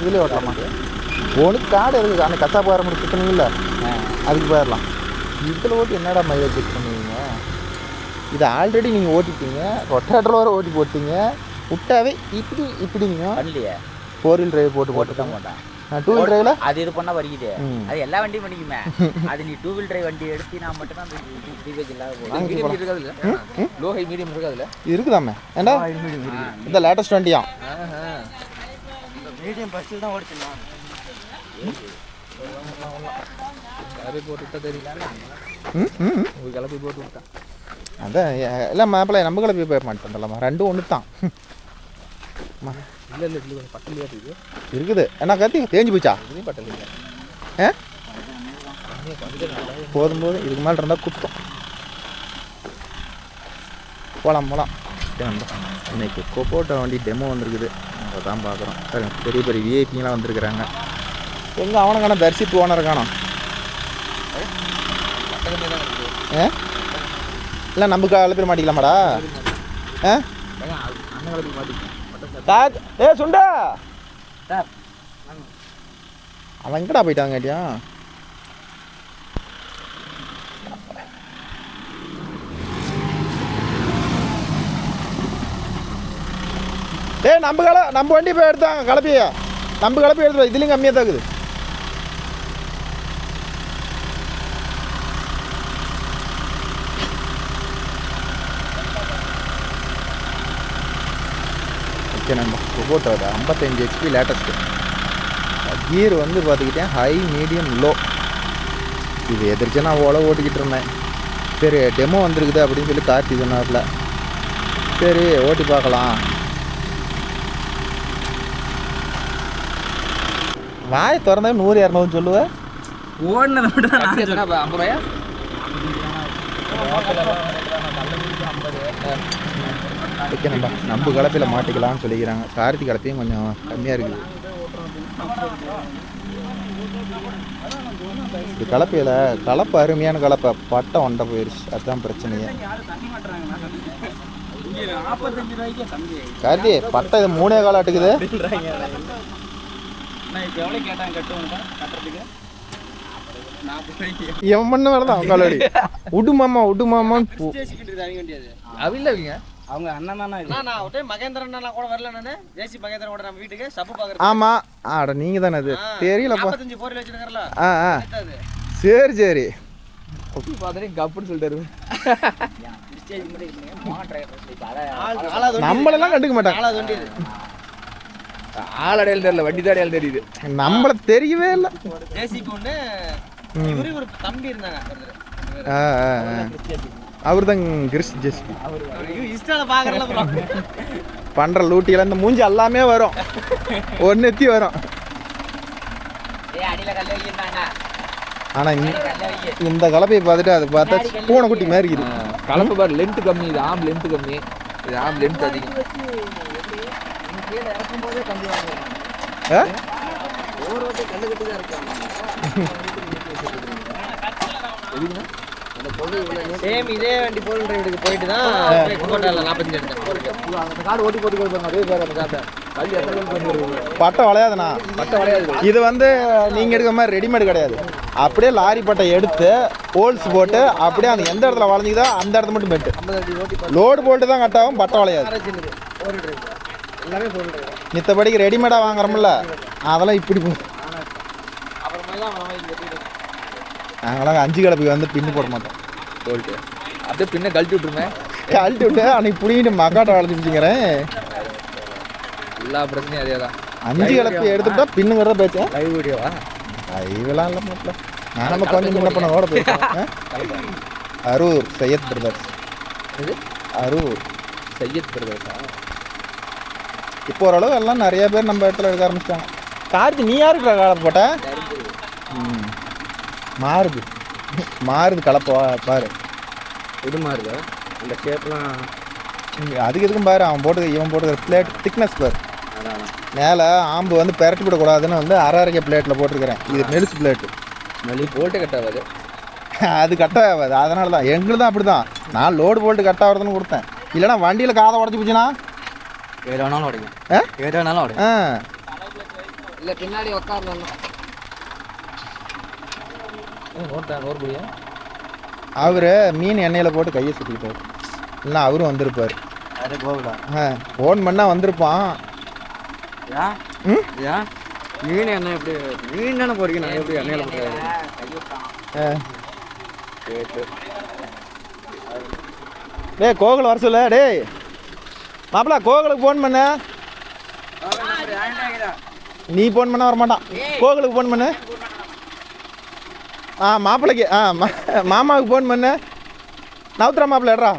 இதுலேயே ஓட்டலாமா? உனக்கு காடு எதுக்கு அந்த கசாப்பாரம் மட்டும் சுற்றணுங்கள, அதுக்கு போயிடலாம். இதில் ஓட்டி என்னடா மைலேஜ் செக் பண்ணுவீங்க? இது ஆல்ரெடி நீங்கள் ஓட்டிட்டீங்க, ரொட்டேட்டர் வர ஓட்டி போட்டீங்க, விட்டாவே இப்படிங்க 4 வீல் டிரைவ் போட்டு தான் மாட்டேன். 2 வீல் டிரைவ்ல அது இது பண்ணால் வருகிறது. அது எல்லா வண்டியும் பண்ணிக்குமே. அது நீ 2 வீல் டிரைவ் வண்டி எடுத்து நான் மட்டும் தான் லோ ஹை மீடியம் இருக்குது. அதில் இருக்குதாமே ஏண்டா இந்த லேட்டஸ்ட் வண்டியா? மீடியம் பஸ்ஸில் தான் ஓடிச்சுண்ணா. கிளப்பி போட்டு விட்டா தெரியல. கிளப்பி போட்டு விட்டான். அதான் இல்லை மாப்பிள்ள நம்ம கிளப்பி போய் மாட்டேன்டலாமா, ரெண்டும் ஒன்று தான். இல்லை இல்லை இல்லை பட்டலையா இருக்குது. இருக்குது என்ன கத்தி தேஞ்சு போச்சா? இதுலேயும் பட்டலையா? போதும் இதுக்கு மேலே இருந்தால் குத்தம். போகலாம். இன்னைக்கு கோபோட்டோ வண்டி டெமோ வந்துருக்குது, அதை தான் பார்க்குறோம். பெரிய பெரிய விஐபிங்கெலாம் வந்திருக்கிறாங்க. எங்கே அவனுக்கான தரிசிப்பு ஓனர் காணும்? இல்லை நம்ம கிளப்பிட மாட்டிக்கலாமாடா? அண்ணன் கிளப்பி மாட்டிக்கலாம். சுண்டா அவன் எங்கடா போயிட்டாங்க கேட்டியா? நம்ம வண்டி போய் எடுத்தாங்க கலப்பியா, நம்ம கலப்பி எடுத்து இதுலேயும் கம்மியாக தான் இருக்குது. ஓகே நம்ம கோபோட்டோ 55 HP லேட்டஸ்ட்டு. கியர் வந்து பார்த்துக்கிட்டேன் ஹை மீடியம் லோ. இது எதிர்த்து நான் ஓட்டிக்கிட்டு இருந்தேன். சரி டெமோ வந்துருக்குது அப்படின்னு சொல்லி கார்த்தி சொன்னார்ல, சரி ஓட்டி பார்க்கலாம். வாயை திறந்தா 100-200 சொல்லுவேன். ஓடினதை மட்டும் தான் 50 ரூபாயா? ஓகே நம்ம கலப்பையில் மாட்டிக்கலாம்னு சொல்லிக்கிறாங்க. கார்த்தி கலப்பையும் கொஞ்சம் கம்மியாக இருக்குது. இது கலப்பையில் கலப்பை அருமையான கலப்பை, பட்டை ஒண்டை போயிடுச்சு, அதுதான் பிரச்சனையே. கார்த்தி பட்டை இது 3 காலம் ஆட்டுக்குது. என் பண்ண வேலை தான் காலடி உடுமாமா அவில்லவங்க அவங்க அண்ணன் தானே. மகேந்திரன் கூட வரல. நானு ஜேசி மகேந்திரன் கூட நம்ம வீட்டுக்கு சப்பு பார்க்குறேன். ஆமா ஆட நீங்க தானே அது தெரியலப்பா. 45 4 வச்சிருக்கறல. சரி பாத்தனே கப்புன்னு சொல்லிட்டாரு. நம்மளெல்லாம் கண்டுக்க மாட்டாங்க. ஆளடையாளம் தெரியல, வண்டி தான் அடையாளம் தெரியுது. நம்மள தெரியவே இல்லை. ஜேசிக்கு ஒன்று இவரு ஒரு தம்பி இருந்தாங்க. அவர் தான் கிறிஸ் ஜெஸ்பி. இன்ஸ்டால பாக்குறல ப்ரோ பண்ற லூட்டில இந்த மூஞ்சி எல்லாமே வரும், ஒன்னெத்தி வரும். ஆனா இந்த கலப்பையை பார்த்துட்டு அது பார்த்தா பூனைக்குட்டி மாதிரி இருக்குது. கலப்பு பாரு, லென்த் கம்மி, இது ஆம் லென்த் கம்மி, இது ஆம் லென்த் அதிகம். சேம் இதே வண்டி போல் டிரைவுக்கு போயிட்டு தான் கோட்டால 45 எடுத்தேன். அந்த கார் ஓட்டி போட்டு போயிருப்பாங்க. அதே சார் அந்த கார்ட்ட கல்வி எத்தனை பட்டை வளையாதுண்ணா. பட்டை வளையாது. இது வந்து நீங்கள் எடுக்கிற மாதிரி ரெடிமேட் கிடையாது. அப்படியே லாரி பட்டை எடுத்து ஹோல்ஸ் போட்டு அப்படியே அந்த எந்த இடத்துல வளைஞ்சிதோ அந்த இடத்துல மட்டும் பெட்டு லோடு போட்டு தான் கட்டாகும். பட்டை வளையாது. மித்தபடிக்கு ரெடிமேடாக வாங்குறோம்ல அதெல்லாம் இப்படி நாங்களாம் 5 கலப்புக்கு வந்து பின்னு போட மாட்டோம். சொல்லிட்டு அப்படியே பின்ன கழட்டி விட்டுருமே. கழட்டி விட்டு அன்னைக்கு புடிங்கிட்டு மக்காட்டை வளைஞ்சிருச்சுங்கிறேன். எல்லா பிரச்சனையும் அதே தான். 5 கலப்பு எடுத்துட்டா பின்னுங்கிறத பேச்சேன். லைவ் வீடியோவா? லைவ்லாம் இல்லை மாட்டில். நான் நம்ம கொஞ்சம் முன்ன பண்ண கூட பேசுவேன். அரூர் சையத் பிரதர்ஸ். இது அரூர் சையத் பிரதர்ஸா? இப்போ ஓரளவு எல்லாம் நிறைய பேர் நம்ம இடத்துல எடுக்க ஆரம்பிச்சிட்டாங்க. கார்த்தி நீ யாருக்கு காலத்தை போட்ட? மாறுது கலப்பா பாரு. இது மாறுதா? இந்த ஷேப்லாம் அதுக்கு எதுக்கும் பாரு. இவன் போட்டுக்கிற பிளேட் திக்னஸ் பாரு. மேலே ஆம்பு வந்து பெரட்டி விடக்கூடாதுன்னு வந்து அரைக்க பிளேட்டில் போட்டிருக்கிறேன். இது மெலிசு பிளேட்டு. போல்ட்டு கட் ஆகாது. அது கட் ஆகாது. அதனால தான் எங்களுக்கு தான் அப்படி தான். நான் லோடு போல்ட்டு கட் ஆகிறதுன்னு கொடுத்தேன். இல்லைனா வண்டியில் காதை உடச்சி போச்சுன்னா ஏதானாலும் உடைக்கும். இல்லை பின்னாடி உட்காரணும். நோர்படியா அவர் மீன் எண்ணெயில் போட்டு கையை சுற்றிக்கிட்டார். இல்லைன்னா அவரும் வந்திருப்பார். அது கோகுலா ஃபோன் பண்ணால் வந்திருப்பான். ஏன் ம் ஏன் மீன் எண்ணெய் எப்படி மீன் தானே போறீங்க நான் எப்படி எண்ணெயில் போடுறேன் டேய் கோகுல் வர சொல்ல. டேய் மாப்பிள கோகுலுக்கு ஃபோன் பண்ண. நீ ஃபோன் பண்ண வரமாட்டான். கோகுலுக்கு ஃபோன் பண்ணு. மாப்பிள்ளைக்கு மாமாவுக்கு ஃபோன் பண்ணு. நவுத்துறா மாப்பிள்ள எடுறா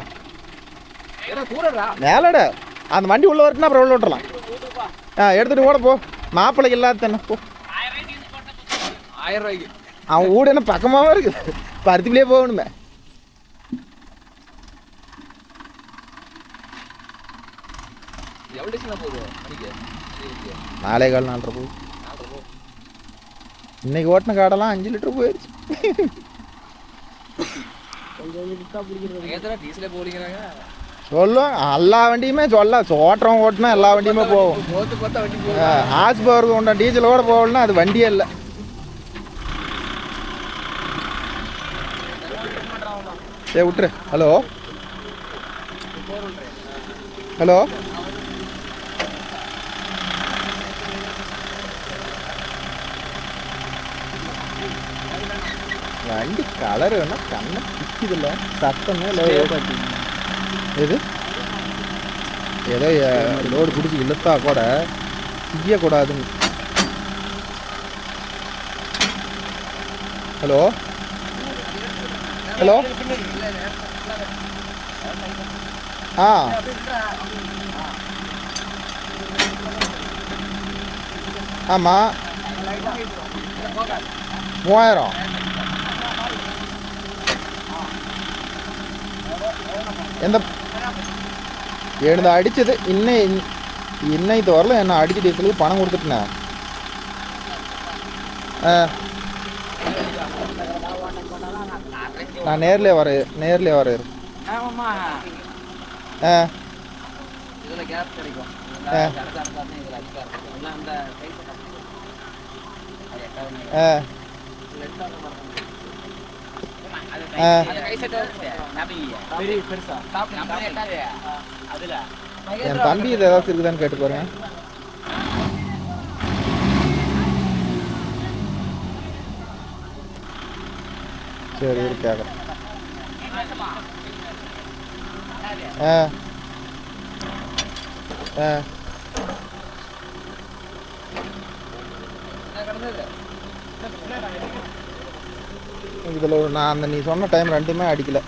மேலட. அந்த வண்டி உள்ளே வரட்டுனா அப்புறம் உள்ள விட்டுறலாம். எடுத்துகிட்டு கூட போ. மாப்பிள்ளைக்கு இல்லாத போ. 1000 ரூபாய்க்கு. அவன் வீடு என்ன பக்கமாகவே இருக்குது. பருத்திலே போகணுமே. எவ்வளோ டிஸ்டன்ஸ் போகுது மணிக்கு? 4.25 4.5 போகுது. இன்னைக்கு ஓட்டின காடெல்லாம் 5 லிட்டர் போயிடுச்சு. எத்தனை டீசலே போறீங்கிறாங்க? சொல்லுவோம் எல்லா வண்டியுமே ஓட்டுறவங்க ஓட்டினா எல்லா வண்டியுமே போகும். போத்து பார்த்தா வண்டி ஆஸ் பவருக்கு உண்டா டீசலோட போகலன்னா அது வண்டியே இல்லை. சரி விட்டுரு. ஹலோ ஹலோ வண்டி கலர் வேணா கண்ணை பிடிக்குதில்ல. சத்தமே இல்லை. எது ஏதோ லோடு பிடிச்சி இழுத்தா கூட செய்யக்கூடாதுன்னு. ஹலோ ஹலோ ஆமாம் 3000. எந்த எழுந்து அடித்தது இன்னைக்கு வரல. என்ன அடிச்சு டீசலுக்கு பணம் கொடுத்துட்டேன். நான் நேர்லேயே வரேன். இதில் கேப் கிடைக்கும். என் தம்பி இது ஏதாச்சும் இருக்குதான்னு கேட்டு பாருங்க. சரி இருக்காக. இதில் நான் அந்த நீ சொன்ன டைம் ரெண்டுமே அடிக்கல.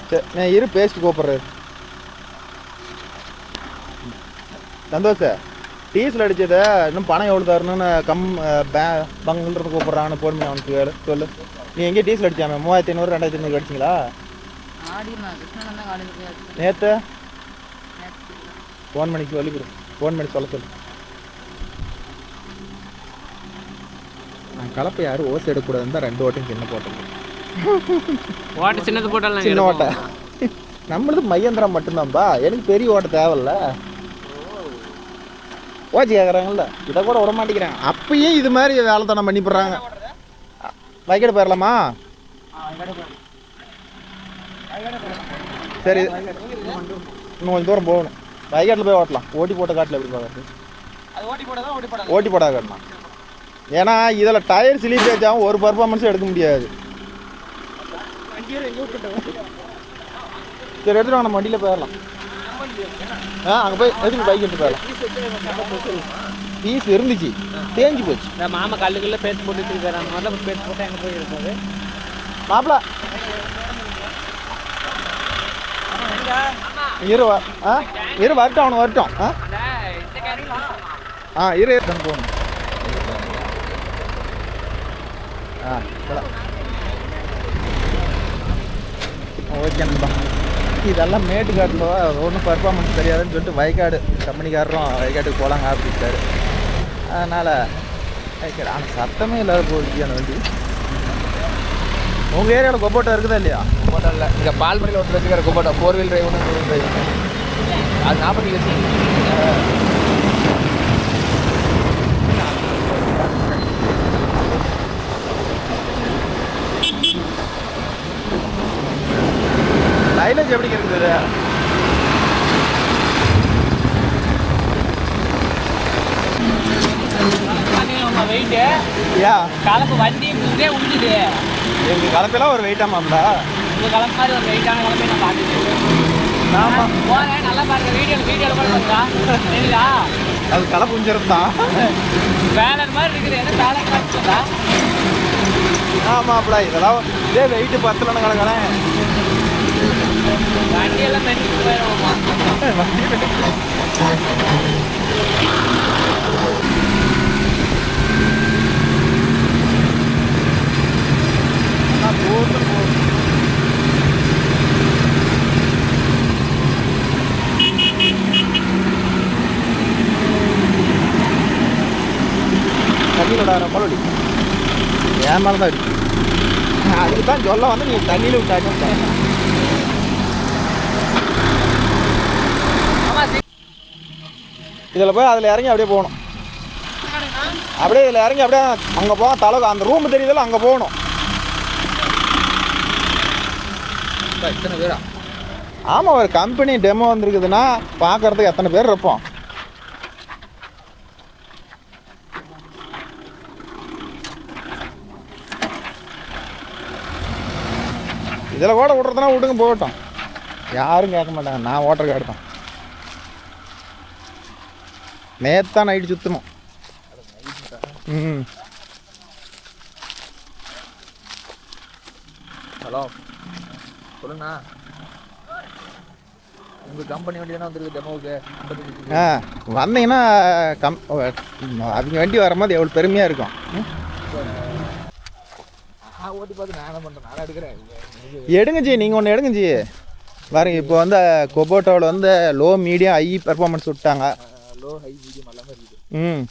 சரி நான் இரு பேசிட்டு கூப்பிட்றேன். சந்தோஷ டீசல் அடிச்சதை இன்னும் பணம் எவ்வளோ தரணும்னு பங்குன்றது கூப்பிட்றான்னு ஃபோன் பண்ணி அவனுக்கு கேளு சொல்லு. நீ எங்கேயும் டீசல் அடிச்சாமே 3500 2500 அடிச்சிங்களா நேற்று? ஃபோன் பண்ணி சொல்லி கொடு. ஃபோன் பண்ணி சொல்ல சொல்லு. நான் கலப்பை யாரும் ஓசை எடுக்கக்கூடாதுன்னு தான் 2 ஓட்டையும் சின்ன போட்டேன். ஓட்டை சின்னது போட்டாலும் சின்ன ஓட்டை நம்மளது மையந்திரம் மட்டும்தான்பா. எனக்கு பெரிய ஓட்டை தேவையில்ல. ஓச்சி கேட்குறாங்கல்ல இதை கூட விட மாட்டேங்கிறாங்க. அப்பயும் இது மாதிரி வேலை தானே பண்ணி போடுறாங்க. வைக்கெடு போயிடலாமா? சரி இன்னும் கொஞ்சம் தூரம் போகணும். வைக்கெட்டில் போய் ஓட்டலாம். ஓட்டி போட்ட காட்டில் எப்படி பார்க்குறது? ஓட்டி போடாத காட்டலாம். ஏன்னா இதில் டயர் ஸ்லீப் ஆகும். ஒரு பர்ஃபார்மன்ஸும் எடுக்க முடியாது. சரி எடுத்துட்டு வாங்க. நம்ம வண்டியில் போயிடலாம். அங்கே போய் எதுக்கு பைக் எடுத்து போயிடலாம். பீஸ் இருந்துச்சு தேஞ்சு போச்சு. மாமா கல்லுக்குள்ள பேச்சு போட்டுட்டு இருக்காரு. அந்த மாதிரிலாம் பேச்சு போட்டு எங்கே போய் இருக்காரு மாப்பிள. இரு வரட்டும். அவனு வரட்டும். இரு போகணும். ஓகே நண்பா. இதெல்லாம் மேட்டுக்காட்டில் ஒன்றும் பர்ஃபார்மன்ஸ் தெரியாதுன்னு சொல்லிட்டு வயக்காடு கம்பெனிக்காரரும் வயக்காட்டுக்கு போகலாங்க ஆரம்பிச்சிட்டாரு. அதனால் வயக்காடு ஆனால் சத்தமே இல்லாத போச்சு அந்த வண்டி. உங்கள் ஏரியாவில் கொப்போட்டோ இருக்குதா இல்லையா? கொப்போட்டோ இல்லை. இங்கே பால்மணியில் ஒருத்தர் வச்சுக்கிற கொப்போட்டோ 4 வீல் டிரைவ் 1 வீல் டிரைவ். அது 40 லட்சம். வெயிட்டு யா கலப்பு வண்டி இதே உண்டுது. எங்கள் கலப்பெல்லாம் ஒரு வெயிட்டாமாம்டா. உங்கள் கலப்பு மாதிரி ஒரு வெயிட்டான கலப்பை நான் பார்த்துட்டு போகிறேன். நல்லா பாருங்க, வீடியோவில் கூட பார்த்தா தெரியுதா? அது கலப்பு உஞ்சிரம் தான். பேலர் மாதிரி இருக்குது. என்ன பேலர் காய்ச்சதா? ஆமாப்படா, இதெல்லாம் இதே வெயிட்டு 10 கணக்கானே. வண்டியெல்லாம் பெண்ணுக்கு போயிடுவோம்மா. தண்ணியில் விட போல அடி ஏன் மேலே தான் அடி. அதுக்கு தான் சொல்ல வந்து நீங்கள் தண்ணியில் விட்டாங்க. இதில் போய் அதில் இறங்கி அப்படியே போகணும். அப்படியே இதில் இறங்கி அப்படியே அங்கே போவோம். தலை அந்த ரூம் தெரியுதில்ல, அங்கே போகணும். இத்தனை பேரா? ஆமாம், ஒரு கம்பெனி டெமோ வந்துருக்குதுன்னா பார்க்குறதுக்கு எத்தனை பேர் இருப்போம். இதில் கூட விட்றதுனா விட்டுங்க, போகட்டும். யாரும் கேட்க மாட்டாங்க. நான் ஓட்டருக்கு எடுத்தேன். நேத்தான் நைட்டு சுற்றணும். ம். ஹலோ சொல்லுண்ணா. உங்கள் கம்பெனி வண்டி தானே வந்துருக்கு டெமோவுக்கு? ஆ வந்தீங்கன்னா அவங்க வண்டி வரும்போது எவ்வளோ பெருமையாக இருக்கும். நான் ஓட்டி பார்த்து நான் என்ன பண்ணுறேன், நான் எடுக்கிறேன். எடுங்க ஜி, நீங்கள் ஒன்று எடுங்க ஜி. பாருங்க, இப்போ வந்து கொபோட்டோவில் வந்து லோ மீடியம் ஹை பெர்ஃபார்மன்ஸ் விட்டாங்க. லோ ஹை மீடியம் எல்லாமே இருக்குது. ம்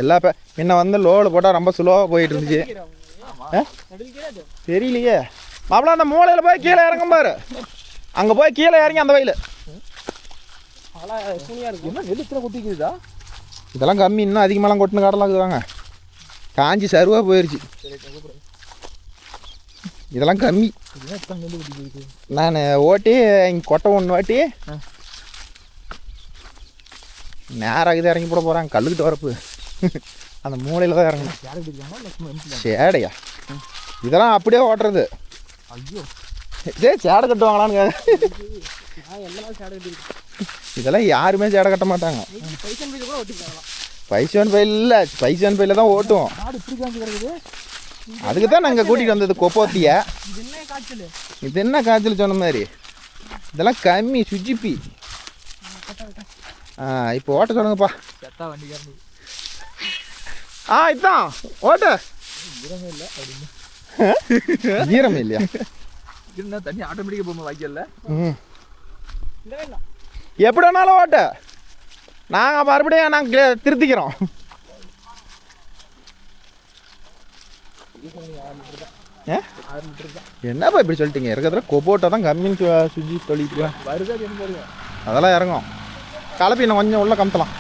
எல்லா முன்ன வந்து லோவில் போட்டால் ரொம்ப ஸ்லோவாக போயிட்டு இருந்துச்சு. தெரியலையே மாப்பிள, அந்த மூலையில் போய் கீழே இறங்கும் பாரு. அங்கே போய் கீழே இறங்கி அந்த வயல் என்ன நெல்லுத்தில் கொட்டிக்குதா? இதெல்லாம் கம்மி. இன்னும் அதிகமாகலாம் கொட்டின காடெல்லாம் இருக்குதாங்க. காஞ்சி சருவாக போயிடுச்சு. இதெல்லாம் கம்மி. நான் ஓட்டி இங்கே கொட்டை ஒன்று வாட்டி நேராக இது இறங்கி போட போகிறாங்க. கல்லுக்கிட்ட வரப்பு அந்த மூலையில் தான் இறங்கணும். சேடையா இதெல்லாம் அப்படியே ஓட்டுறது. ஐயோ, இதே சேடை கட்டுவாங்களான்னு. இதெல்லாம் யாருமே சேடை கட்ட மாட்டாங்க. பைசன் பையில் இல்லை, பைசன் பையில் தான் ஓட்டுவோம். அதுக்கு தான் நாங்கள் கூட்டிகிட்டு வந்தது கொப்போத்திய. இது என்ன காய்ச்சல் சொன்ன மாதிரி. இதெல்லாம் கம்மி சுஜிப்பி. இப்போ ஓட்ட சொல்லுங்கப்பா. செத்தா வண்டிக்காரன். இதுதான் ஓட்டு. ஈரமே இல்லை அப்படின்னு. ஈரமே இல்லையா? இருந்தா தண்ணி ஆட்டோமேட்டிக்காக போகும்போது வாய்க்கல. ம் எப்படி வேணாலும் ஓட்டு. நாங்கள் மறுபடியும் நாங்கள் திருத்திக்கிறோம். என்னப்பா இப்படி சொல்லிட்டீங்க? இருக்கிறதுல கொபோட்டோ தான் கம்மின்னு சுஜி சொல்லிட்டு வருதா என்ன? அதெல்லாம் இறங்கும். கலப்பை இன்னும் கொஞ்சம் உள்ள கமுத்தலாம்.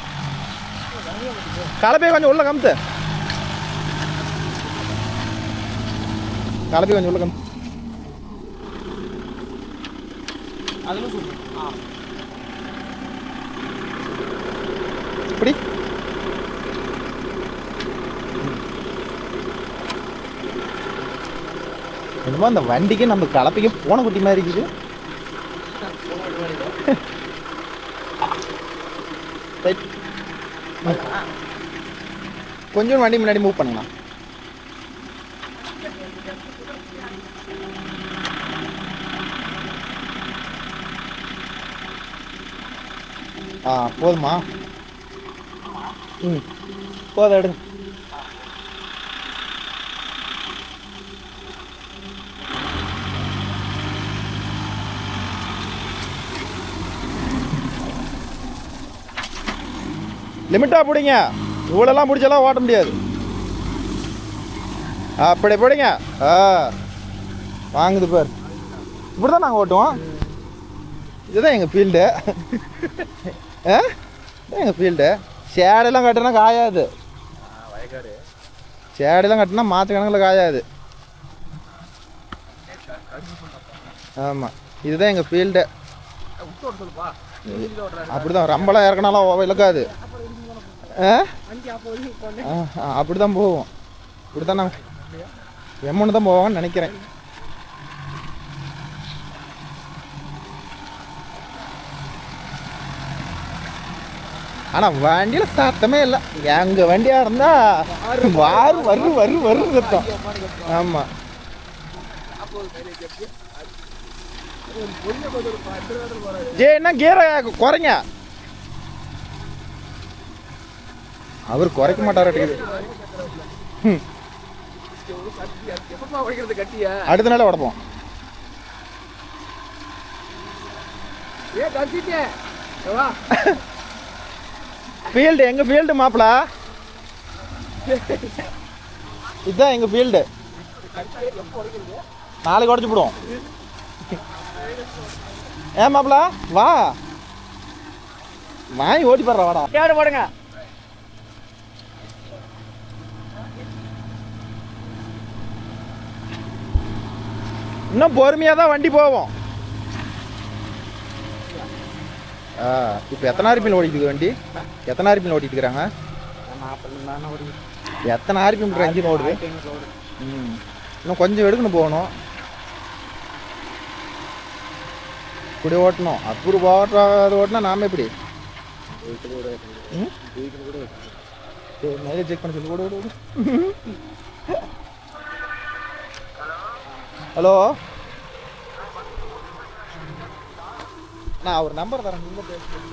கலப்பையை கொஞ்சம் உள்ள கமுத்து. கலப்பை கொஞ்சம் உள்ள கமுத்து. இப்படி என்னமோ அந்த வண்டிக்கு நம்ம கலப்பைக்கு போன குட்டி மாதிரி இருக்குது. கொஞ்சம் வண்டி முன்னாடி மூவ் பண்ணலாம். போதுமா? ம் போதும், எடுங்க. லிமிட்டாக பிடிங்க. இவ்வளோலாம் முடிச்செல்லாம் ஓட்ட முடியாது. அப்படி பிடிங்க. வாங்குது பார். இப்படி தான் நாங்கள் ஓட்டுவோம். இதுதான் எங்கள் ஃபீல்டு. இதுதான் எங்கள் ஃபீல்டு. சேடெல்லாம் கட்டினா காயாது. சேடெல்லாம் கட்டினா மாற்று கணக்கில் காயாது. ஆமாம், இதுதான் எங்கள் ஃபீல்டு. அப்படி தான் ரொம்பலாம் இறக்கினாலும் இழக்காது. அப்படி தான் போவோம். இப்படி தான் நான் எம்மொன்று தான் போவாங்கன்னு நினைக்கிறேன். ஆனால் வண்டியில் சத்தமே இல்லை. எங்கள் வண்டியாக இருந்தால் வரு சத்தம். ஆமாம். என்ன கீரை குறைங்க. அவர் குறைக்க மாட்டார். அடுத்த நாளே உடப்போம். ஃபீல்டு எங்கள் ஃபீல்டு மாப்பிள, இதுதான் எங்கள் ஃபீல்டு. நாளைக்கு உடச்சி போடுவோம். ஏன் மாப்பிள வா, வாங்கி ஓட்டி போடுற வாடா. தேவை போடுங்க. இன்னும் பொறுமையாக தான் வண்டி போவோம். இப்போ எத்தனை ஆர்பிஎம் ஓடிட்டு வண்டி? எத்தனை ஆர்பிஎம் ஓட்டிட்டு இருக்கிறாங்க? எத்தனை ஆர்பிஎம் இன்ஜின் ஓடுது? இன்னும் கொஞ்சம் எடுக்கணும் போகணும். இப்படி ஓட்டணும். அப்படி ஓட்டுறது ஓட்டினா நாம எப்படி நிறைய செக் பண்ண சொல்லி ஓடு. ஹலோ, நான் ஒரு நம்பர் தரேன், நீங்கள் பேசுகிறேன்.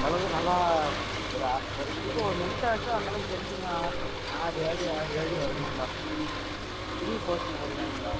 அளவு நல்லா ஒரு நிமிஷம் ஆச்சு. அந்த அளவுக்கு தெரிஞ்சுங்க. 6 7 வருங்களா? ஃப்ரீ போஸ்ட் போடுறீங்களா?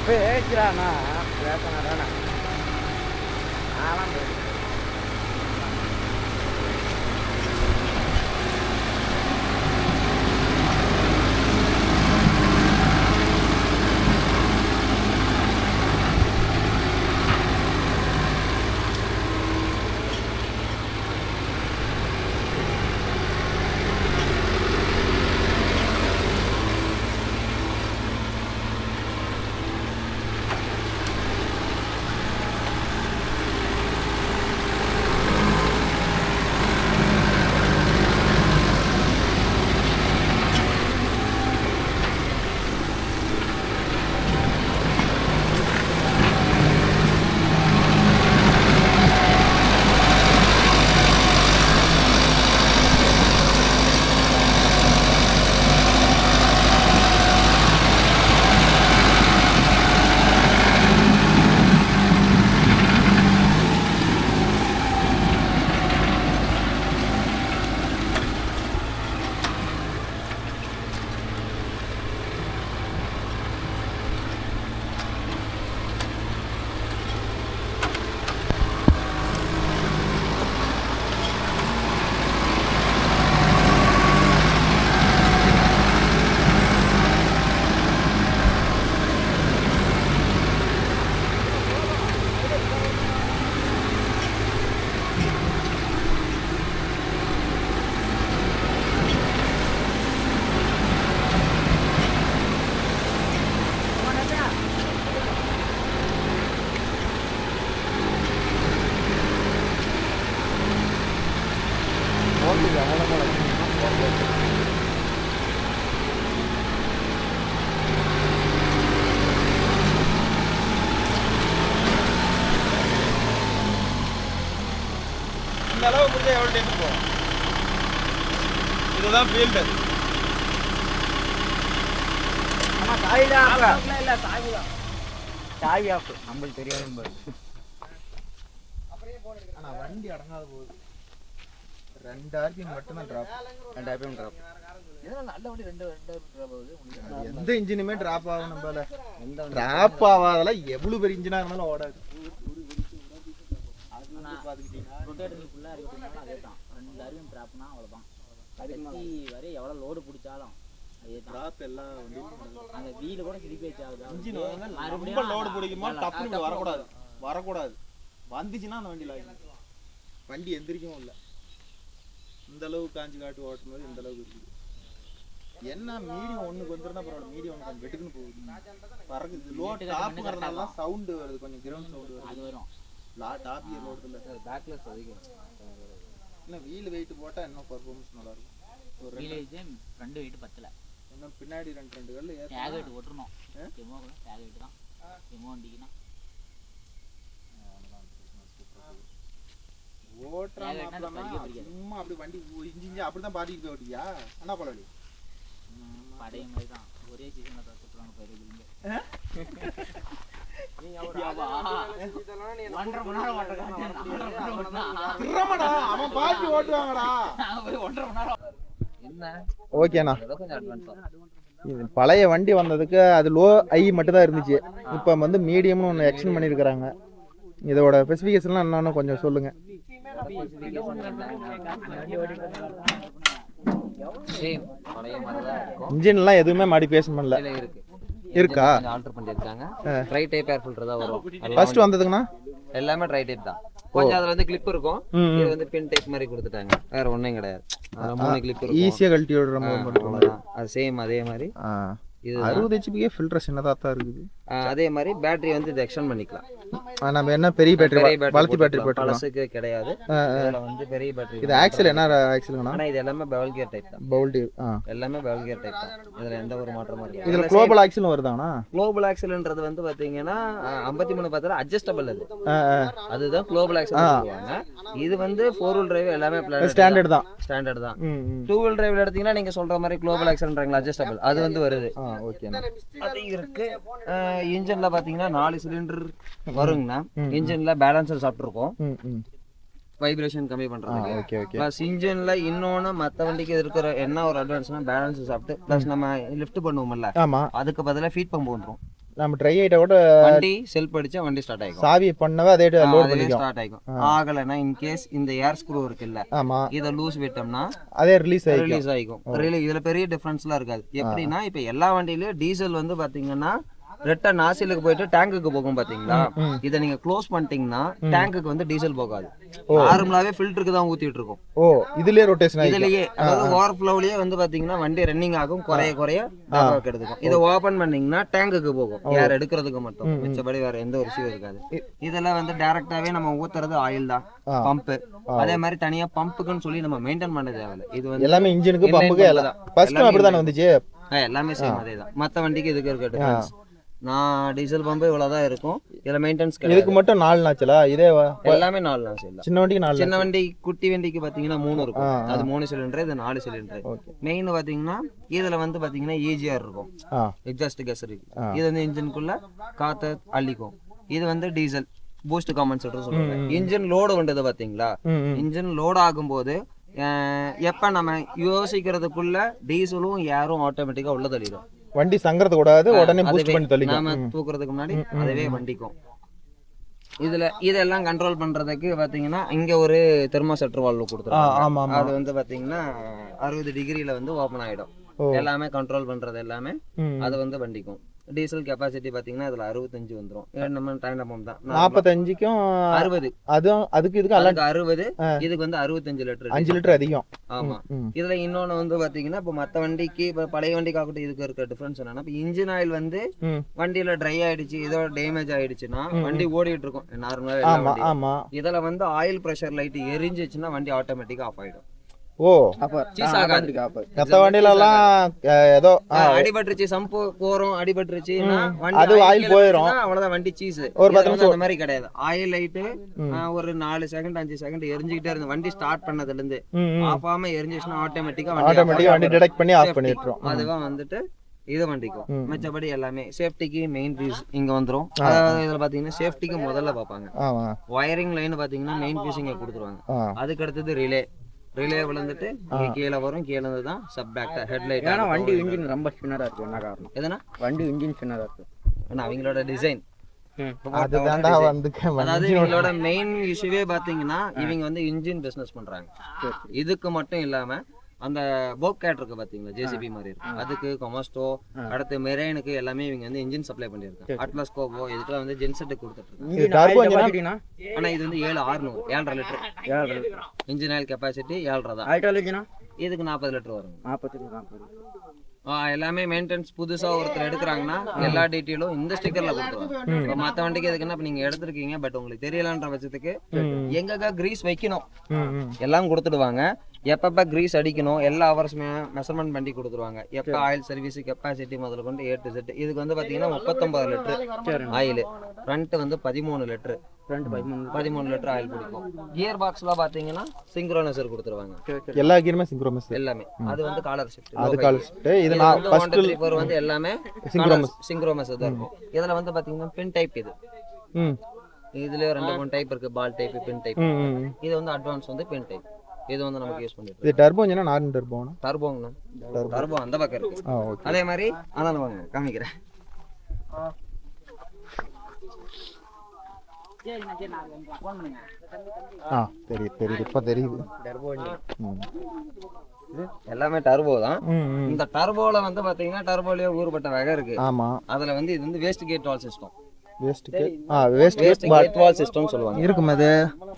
பேசுறானா பேசினாடானா ஆலாம் இந்த அளவு முடிஞ்சா எவ்வளோ டைம் போகும்? இதுதான் ஃபீல்டு. ஆமாம் சாவிதான் இல்லை சாவிதான் சாவி ஆஃப் நம்மளுக்கு தெரியாது. ஆனால் வண்டி அடங்காத போகுது. 2 RPM மட்டும்தான் ட்ராப். 2 RPM drop. நல்ல வண்டி 2 RPM ட்ராப் ஆகுது. எந்த இன்ஜினுமே ட்ராப் ஆகும் நம்மளால. ட்ராப் ஆகாதெல்லாம் எவ்வளோ பெரிய இன்ஜினாக இருந்தாலும் ஓடாது. ஃபுல்லாக இருக்கீங்கன்னா அதே தான் 2 RPM ட்ராப்னா அவ்வளோதான். கட்டி வரை எவ்வளோ லோடு பிடிச்சாலும் அதே ட்ராப் எல்லாம் வந்து அந்த வீல் கூட திருப்பி வச்சாகுது. இன்ஜின் ரொம்ப லோடு பிடிக்குமா டப்புன்னு வரக்கூடாது. வந்துச்சுன்னா அந்த வண்டியில் ஆகும். வண்டி எந்திரிக்கவும் இல்லை. இந்த அளவு காஞ்சி காட்டு ஓட்டும் போது இந்த அளவுக்கு இருக்குது. என்ன மீடியம் ஒன்றுக்கு வந்துருந்தா பரவாயில்ல. மீடியம் ஒன்று கொஞ்சம் வெட்டுக்குன்னு போகுது. பறக்குது. லோ டாப்புங்கிறதுனால தான் சவுண்டு வருது. கொஞ்சம் கிரவுண்ட் சவுண்டு வருது. அது வரும். டாப் இயர் ஓடுறதுல பேக்லெஸ் அதிகம். இன்னும் வீல் வெயிட் போட்டால் இன்னும் பர்ஃபார்மன்ஸ் நல்லா இருக்கும். ஒரு ரெண்டு வெயிட் பத்தல. இன்னும் பின்னாடி 2 கல் டேக் வெயிட் ஓட்டணும். டெமோ கூட டேக் வெயிட் தான். டெமோ வண்டிக்குனா சும்மா அப்படி வண்டி இஞ்சி அப்படிதான் பாடிட்டு போய் ஓட்டியா? அண்ணா பழவடி படைய மாதிரி தான். ஒரே சீசன்ல தான் சுற்றுவாங்க பயிர்களுங்க. அவன் பாட்டி ஓட்டுவாங்கடா. ஓகேண்ணா. இது பழைய வண்டி வந்ததுக்கு அது லோ ஐ மட்டும் தான் இருந்துச்சு. இப்போ வந்து மீடியம்னு ஒன்று எக்ஸ்டெண்ட் பண்ணியிருக்கிறாங்க. இதோட ஸ்பெசிஃபிகேஷன்லாம் என்னன்னு கொஞ்சம் சொல்லுங்க. இன்ஜின்லாம் எதுவுமே மாடிஃபிகேஷன் பண்ணல. இருக்கா? ஆல்டர் பண்ணிருக்காங்க. ட்ரை டைப் ஏர் ஃபில்டர் தான் வரும். ஃபர்ஸ்ட் வந்ததுங்கண்ணா எல்லாமே ட்ரை டைப் தான். கொஞ்சம் அதுல வந்து கிளிப் இருக்கும். இது வந்து பின் டைப் மாதிரி கொடுத்துட்டாங்க. வேற ஒண்ணும் கிடையாது. அதுல 3 கிளிப் இருக்கும். ஈஸியா கழட்டி விடுற மாதிரி. அது சேம் அதே மாதிரி. இது 60 HP ஃபில்டர் சின்னதா தான் இருக்குது. அதே மாதிரி பேட்டரி வந்து இது எக்ஸ்டெண்ட் பண்ணிக்கலாம். நம்ம என்ன பெரிய பேட்டரி வளர்த்தி பேட்டரி போட்டுக்கலாம். பழசுக்கு கிடையாது. இதுல வந்து பெரிய பேட்டரி. இது ஆக்சல் என்ன ஆக்சல்ங்கனா? ஆனா இது எல்லாமே பவல் கியர் டைப் தான். Bevel gear. எல்லாமே பவல் கியர் டைப் தான். இதுல எந்த ஒரு மாற்றமும் இல்ல. இதுல குளோபல் ஆக்சல் வருதானா? குளோபல் ஆக்சல்ன்றது வந்து பாத்தீங்கன்னா 53 பார்த்தா அட்ஜஸ்டபிள் அது. அதுதான் குளோபல் ஆக்சல் சொல்லுவாங்க. இது வந்து 4 wheel டிரைவ் எல்லாமே ஸ்டாண்டர்ட் தான். ஸ்டாண்டர்ட் தான். 2 wheel டிரைவ்ல எடுத்தீங்கன்னா நீங்க சொல்ற மாதிரி குளோபல் ஆக்சல்ன்றாங்களா அட்ஜஸ்டபிள் அது வந்து வருது. ஓகேண்ணா. அது இருக்கு. இன்ஜின்ல பாத்தீங்கன்னா 4 சிலிண்டர் வருங்கண்ணா. இன்ஜின்ல பேலன்சர் சாப்பிட்டுருக்கோம். வைப்ரேஷன் கம்மி பண்றாங்க. Okay okay. ப்ளஸ் இன்ஜின்ல இன்னொன்னு மத்த வண்டிக்கு இருக்கிற என்ன ஒரு அட்வான்ஸ்னா பேலன்ஸ் சாப்பிட்டு ப்ளஸ் நம்ம லிஃப்ட் பண்ணுவோம்ல. ஆமா. அதுக்கு பதிலா ஃபீட் பம்ப் வந்துரும். நம்ம ட்ரை ஆகிட்ட கூட வண்டி செல்ஃப் அடிச்சா வண்டி ஸ்டார்ட் ஆகிக்கும். சாவி பண்ணவே அதே லோட் பண்ணிக்கும். ஸ்டார்ட் ஆகிக்கும். ஆகலைன்னா இன்கேஸ் இந்த ஏர் ஸ்க்ரூ இருக்குல்ல, ஆமா, இதை லூஸ் விட்டோம்னா அதே ரிலீஸ் ஆகிக்கும். இதுல பெரிய டிஃபரன்ஸ்லாம் இருக்காது. எப்படின்னா இப்ப எல்லா வண்டியிலயும் டீசல் வந்து பாத்தீங்கன்னா ரெட்டா நாசிலுக்கு போயிட்டு டேங்குக்கு போகும் பாத்தீங்களா, இதை நீங்க க்ளோஸ் பண்ணிட்டீங்கன்னா டேங்குக்கு வந்து டீசல் போகாது. நார்மலாவே ஃபில்டருக்கு தான் ஊத்திட்டு இருக்கும். ஓ, இதுலயே ரொட்டேஷன் ஆகும். இதுலயே அதாவது ஓவர் ஃப்ளோலயே வந்து பாத்தீங்கன்னா வண்டி ரன்னிங் ஆகும், குறைய எடுத்துக்கும். இதை ஓபன் பண்ணீங்கன்னா டேங்குக்கு போகும், ஏர் எடுக்கிறதுக்கு மட்டும். மிச்சபடி வேற எந்த ஒரு விஷயம் இருக்காது. இதெல்லாம் வந்து டைரக்டாவே நம்ம ஊத்துறது ஆயில் தான், பம்ப். அதே மாதிரி தனியா பம்புக்குன்னு சொல்லி நம்ம மெயின்டைன் பண்ண தேவையில்லை. இது வந்து எல்லாமே இன்ஜினுக்கு பம்புக்கு எல்லாம் ஃபர்ஸ்ட் அப்படிதானே வந்துச்சு. எல்லாமே சேம் அதே தான். மத்த வண்டிக்கு இதுக்கு இருக்க டிஃபரன்ஸ். நான் டீசல் பம்பு இவ்வளவுதான் இருக்கும். இதுல மெயின்டெனன்ஸ் இதுக்கு மட்டும் 4 நாச்சலா? இதே எல்லாமே 4 நாச்சு இல்ல. சின்ன வண்டிக்கு 4. சின்ன வண்டி குட்டி வண்டிக்கு பாத்தீங்கன்னா 3 இருக்கும். அது 3 சிலிண்டர், இது 4 சிலிண்டர். மெயின் பாத்தீங்கன்னா இதுல வந்து பாத்தீங்கன்னா EGR இருக்கும், எக்ஸாஸ்ட் கேஸ் இருக்கு. இது வந்து இன்ஜினுக்குள்ள காத்த அள்ளிக்கும். இது வந்து டீசல் பூஸ்ட் காம்பன்சேட்டர் சொல்றாங்க. இன்ஜின் லோடு வந்தது பாத்தீங்களா, இன்ஜின் லோட் ஆகும்போது எப்ப நம்ம யோசிக்கிறதுக்குள்ள டீசலும் ஏரும் ஆட்டோமேட்டிக்கா உள்ள தள்ளிடும். வண்டி சங்கறது கூடாது, உடனே பூஸ்ட் பண்ணி தள்ளிக்கும். நாம தூக்குறதுக்கு முன்னாடி அதுவே வண்டிக்கும். இதுல இதெல்லாம் கண்ட்ரோல் பண்றதுக்கு பாத்தீங்கன்னா இங்க ஒரு தெர்மோசெட்டர் வால்வு கொடுத்துருக்காங்க. அது வந்து பாத்தீங்கன்னா 60 டிகிரில வந்து ஓபன் ஆயிடும். எல்லாமே கண்ட்ரோல் பண்றது எல்லாமே அது வந்து வண்டிக்கும். டீசல் கெபாசிட்டி பாத்தீங்கன்னா இதுல 65 வந்துரும். நம்ம டைம் பம்ப் தான் 45க்கும் 60. அதுக்கு இதுக்கு அதுக்கு 60, இதுக்கு வந்து 65 லிட்டர், 5 லிட்டர் அதிகம். ஆமா. இதுல இன்னொன்னு வந்து பாத்தீங்கன்னா இப்ப மத்த வண்டிக்கு இப்ப பழைய வண்டிக்கு ஆகட்டும் இதுக்கு இருக்க டிஃபரன்ஸ் என்னன்னா, இப்ப இன்ஜின் ஆயில் வந்து வண்டியில ட்ரை ஆயிடுச்சு, ஏதோ டேமேஜ் ஆயிடுச்சுன்னா வண்டி ஓடிட்டு இருக்கும் நார்மலா. இதுல வந்து ஆயில் பிரஷர் லைட் எரிஞ்சிச்சுன்னா வண்டி ஆட்டோமேட்டிக்கா ஆஃப் ஆயிடும். ஓ, சீஸ் ஆகாது. மத்த வண்டியில எல்லாம் ஏதோ அடிபட்டுருச்சு, சம்பு கோரம் அடிபட்டுருச்சுன்னா அது ஆயில் போயிடும், அவ்வளவுதான் வண்டி சீஸ். ஒரு 10 நிமிஷம் அந்த மாதிரி கிடையாது. ஆயில் லைட் ஒரு 4 செகண்ட் 5 செகண்ட் எரிஞ்சுக்கிட்டே இருந்து வண்டி ஸ்டார்ட் பண்ணதுல இருந்து ஆஃப் ஆகாம எரிஞ்சிச்சுன்னா ஆட்டோமேட்டிக்கா வண்டி டிடெக்ட் பண்ணி ஆஃப் பண்ணிடுறோம். அதுதான் வந்துட்டு இது வண்டிக்கும். மற்றபடி எல்லாமே சேஃப்டிக்கு மெயின் பீஸ் இங்க வந்துரும். அதாவது இதுல பாத்தீங்கன்னா சேஃப்டிக்கு முதல்ல பாப்பாங்க. வயரிங் லைன் பாத்தீங்கன்னா மெயின் பீஸ் இங்க கொடுத்துருவாங்க. அதுக்கு அடுத்தது ரிலே விழுந்துட்டு கீழே வரும். கீழே இருந்து தான் சப்டாக்டர் ஹெட்லைட். ஏன்னா வண்டி இன்ஜின் ரொம்ப சின்னதா இருக்கு. என்ன காரணம்? எதுனா வண்டி இன்ஜின் சின்னதா இருக்கு. ஆனா அவங்களோட டிசைன் அதுதான்டா வந்து. அதாவது இவங்களோட மெயின் இஷ்யூவே பாத்தீங்கன்னா இவங்க வந்து இன்ஜின் பிசினஸ் பண்றாங்க. இதுக்கு மட்டும் இல்லாம அந்த போக்கேட் இருக்கு பாத்தீங்களா, ஜேசிபி மாதிரி இருக்கு, அதுக்கு கொமஸ்டோ அடுத்து மெரைனுக்கு எல்லாமே இவங்க வந்து இன்ஜின் சப்ளை பண்ணிருக்காங்க. அட்லஸ் கோபோ இதுக்கெல்லாம் வந்து ஜென்செட் கொடுத்துட்டு. ஆனா இது வந்து 7600 7.5 லிட்டர் இன்ஜின் ஆயில் கெப்பாசிட்டி 7.5 தான். இதுக்கு 40 லிட்டர் வரும். 40 எல்லாமே மெயின்டெனன்ஸ். புதுசா ஒருத்தர் எடுக்கிறாங்கன்னா எல்லா டீட்டெயிலும் இந்த ஸ்டிக்கர்ல கொடுத்துருவாங்க. இப்போ மற்ற வண்டிக்கு எதுக்குன்னா இப்போ நீங்க எடுத்திருக்கீங்க பட் உங்களுக்கு தெரியலன்ற பட்சத்துக்கு எங்கெங்க கிரீஸ் வைக்கணும் எல்லாம் கொடுத்துடுவாங்க. எப்பப்ப கிரீஸ் அடிக்கணும் எல்லா ஹவர்ஸுமே மெஷர்மெண்ட் பண்ணி கொடுத்துருவாங்க. எப்போ ஆயில் சர்வீஸ் கெப்பாசிட்டி முதல்ல கொண்டு A to Z. இதுக்கு வந்து பாத்தீங்கன்னா 39 லிட்டர் ஆயில், ஃப்ரண்ட் வந்து 13 லிட்டர், 13 லிட்டர் ஆயில் பிடிக்கும். கியர் பாக்ஸ்ல பாத்தீங்கன்னா சிங்க்ரோனைசர் கொடுத்துருவாங்க. எல்லா கியருமே சிங்க்ரோனைசர் எல்லாமே. அது வந்து காலர் ஷிஃப்ட். அது காலர் ஷிஃப்ட். இது நான் ஃபர்ஸ்ட் 124 வந்து எல்லாமே சிங்க்ரோனைசர் தான் இருக்கும். இதல வந்து பாத்தீங்கன்னா பின் டைப். இதுல 2-3 டைப் இருக்கு, பால் டைப், பின் டைப். இது வந்து அட்வான்ஸ் வந்து பின் டைப். இது வந்து நமக்கு யூஸ் பண்ணிட்டு. இது டர்போ இன்ஜினா நார்மல் டர்போனா? டர்போங்கண்ணா. டர்போ அந்த பக்கம் இருக்கு. அதே மாதிரி அதான் வாங்க காமிக்கிறேன். தெரியுது இப்ப தெரியுது. டர்போ எல்லாமே டர்போ தான். இந்த டர்போல வந்து பாத்தீங்கன்னா டர்போலயே ஊர்பட்ட வகை இருக்கு. ஆமா. அதுல வந்து இது வந்து வேஸ்ட் கேட் வால் சிஸ்டம். வேஸ்ட் கேட் வால் சிஸ்டம் சொல்லுவாங்க. இருக்கும். அது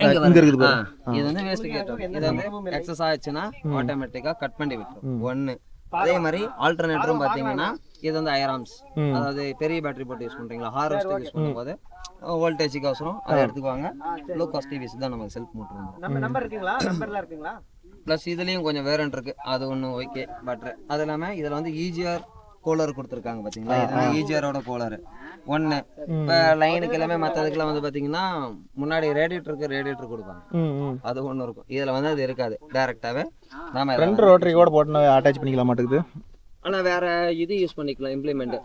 இங்க இருக்குது பாருங்க. இது வந்து வேஸ்ட் கேட். இது வந்து எக்ஸஸ் ஆச்சுன்னா ஆட்டோமேட்டிக்கா கட் பண்ணி விட்டுரும். ஒன்னு. அதே மாதிரி ஆல்டர்னேட்டரும் பாத்தீங்கன்னா இது வந்து ஐராம்ஸ், அதாவது பெரிய பேட்டரி போட்டு யூஸ் பண்றீங்களா, ஹார்வெஸ்ட் யூஸ் பண்ணும்போது வோல்டேஜுக்கு அவசரம் அதை எடுத்துக்குவாங்க. லோ காஸ்ட் டிவிஸ் தான் நமக்கு செல்ஃப் மோட்டர். நம்ம நம்பர் இருக்குங்களா? நம்பர்ல இருக்குங்களா? ப்ளஸ் இதுலயும் கொஞ்சம் வேரியன்ட் இருக்கு. அது ஒன்று ஓகே பேட்டரி. அது இல்லாமல் இதில் வந்து EGR கோலர் கொடுத்துருக்காங்க பார்த்தீங்களா. இது EGR-ஓட கோலர் ஒன்று. இப்போ லைனுக்கு எல்லாமே மற்றதுக்கெல்லாம் வந்து பார்த்தீங்கன்னா முன்னாடி ரேடியேட்டர் கொடுப்பாங்க. அது ஒன்று இருக்கும். இதில் வந்து அது இருக்காது. டேரெக்டாகவே நாம ஃப்ரண்ட் ரோட்டரி கூட போட்டு அட்டாச் பண்ணிக்கலாம் மாட்டேங்குது. ஆனா வேற இது யூஸ் பண்ணிக்கலாம் இம்ப்ளிமெண்ட்.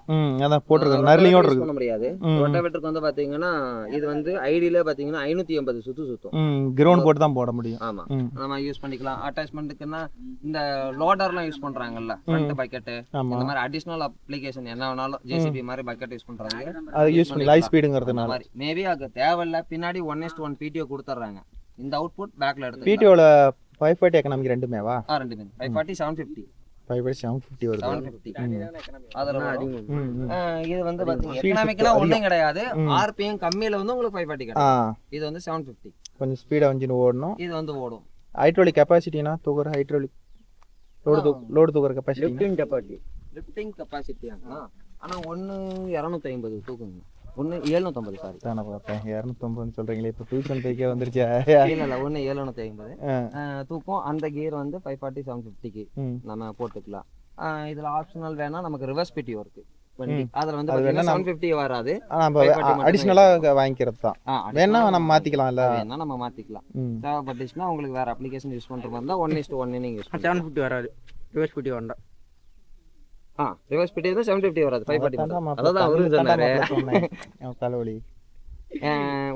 அதான் போட்டிருக்காங்க நர்லிங்கோட யூஸ் இருக்கு. பண்ண முடியாது. ரொட்டாவேட்டருக்கு வந்து பாத்தீங்கன்னா இது வந்து ஐடியில பாத்தீங்கன்னா 580 சுத்தும். கிரவுண்ட் போட்டு தான் போட முடியும். ஆமா, நம்ம யூஸ் பண்ணிக்கலாம். அட்டாச்மெண்ட்டுக்குன்னா இந்த லோடர்லாம் யூஸ் பண்றாங்கல்ல, ஃப்ரண்ட் பக்கெட், இந்த மாதிரி அடிஷனல் அப்ளிகேஷன் என்ன வேணாலும் ஜேசிபி மாதிரி பக்கெட் யூஸ் பண்றாங்க. அது யூஸ் பண்ணி ஹை ஸ்பீடுங்கிறதுனால மேபி அது தேவையில்ல. பின்னாடி 1:1 PTO கொடுத்துறாங்க. இந்த அவுட்புட் பேக்ல எடுத்து PTOல 540 எக்கனாமிக் ரெண்டுமேவா? ரெண்டுமே 540 750 540 வருது. 750 அதெல்லாம் இது வந்து பாத்தீங்க எக்கனாமிக்கலா ஒண்ணும் கிடையாது. ஆர்பிஎம் கம்மியில வந்து உங்களுக்கு 540 கிடைக்கும். இது வந்து 750 கொஞ்சம் ஸ்பீடா இன்ஜின் ஓடணும். இது வந்து ஓடும். ஹைட்ராலிக் கெபாசிட்டினா தூக்குற ஹைட்ராலிக் லோடு தூக்குற கெபாசிட்டி, லிஃப்டிங் கெபாசிட்டி ஆனா 250 தூக்குங்க. 750 சாரி தானே பார்த்தேன். 250 சொல்றீங்களே, இப்போ 205 வந்துருச்சு. இல்ல 750 தூக்கும். அந்த கியர் வந்து 540 750க்கு நம்ம போட்டுக்கலாம். இதுல ஆப்ஷனல் வேணா நமக்கு ரிவர்ஸ் பிடிஓ இருக்கு வண்டி. அதுல வந்து 750 வராது, அடிஷனலா வாங்கிக்கிறது தான். வேணா நம்ம மாத்திக்கலாம். இல்ல வேணா நம்ம மாத்திக்கலாம். தேவைப்பட்டுச்சுன்னா உங்களுக்கு வேற அப்ளிகேஷன் யூஸ் பண்ற மாதிரி இருந்தா 1:1 நீங்க யூஸ் 750 வராது. ரிவர்ஸ் பிடி வேண்டாம். ரிவர்ஸ் பிடி தான் 750 வராது, 540. அதான் அவரு சொன்னாரு. தலைவலி.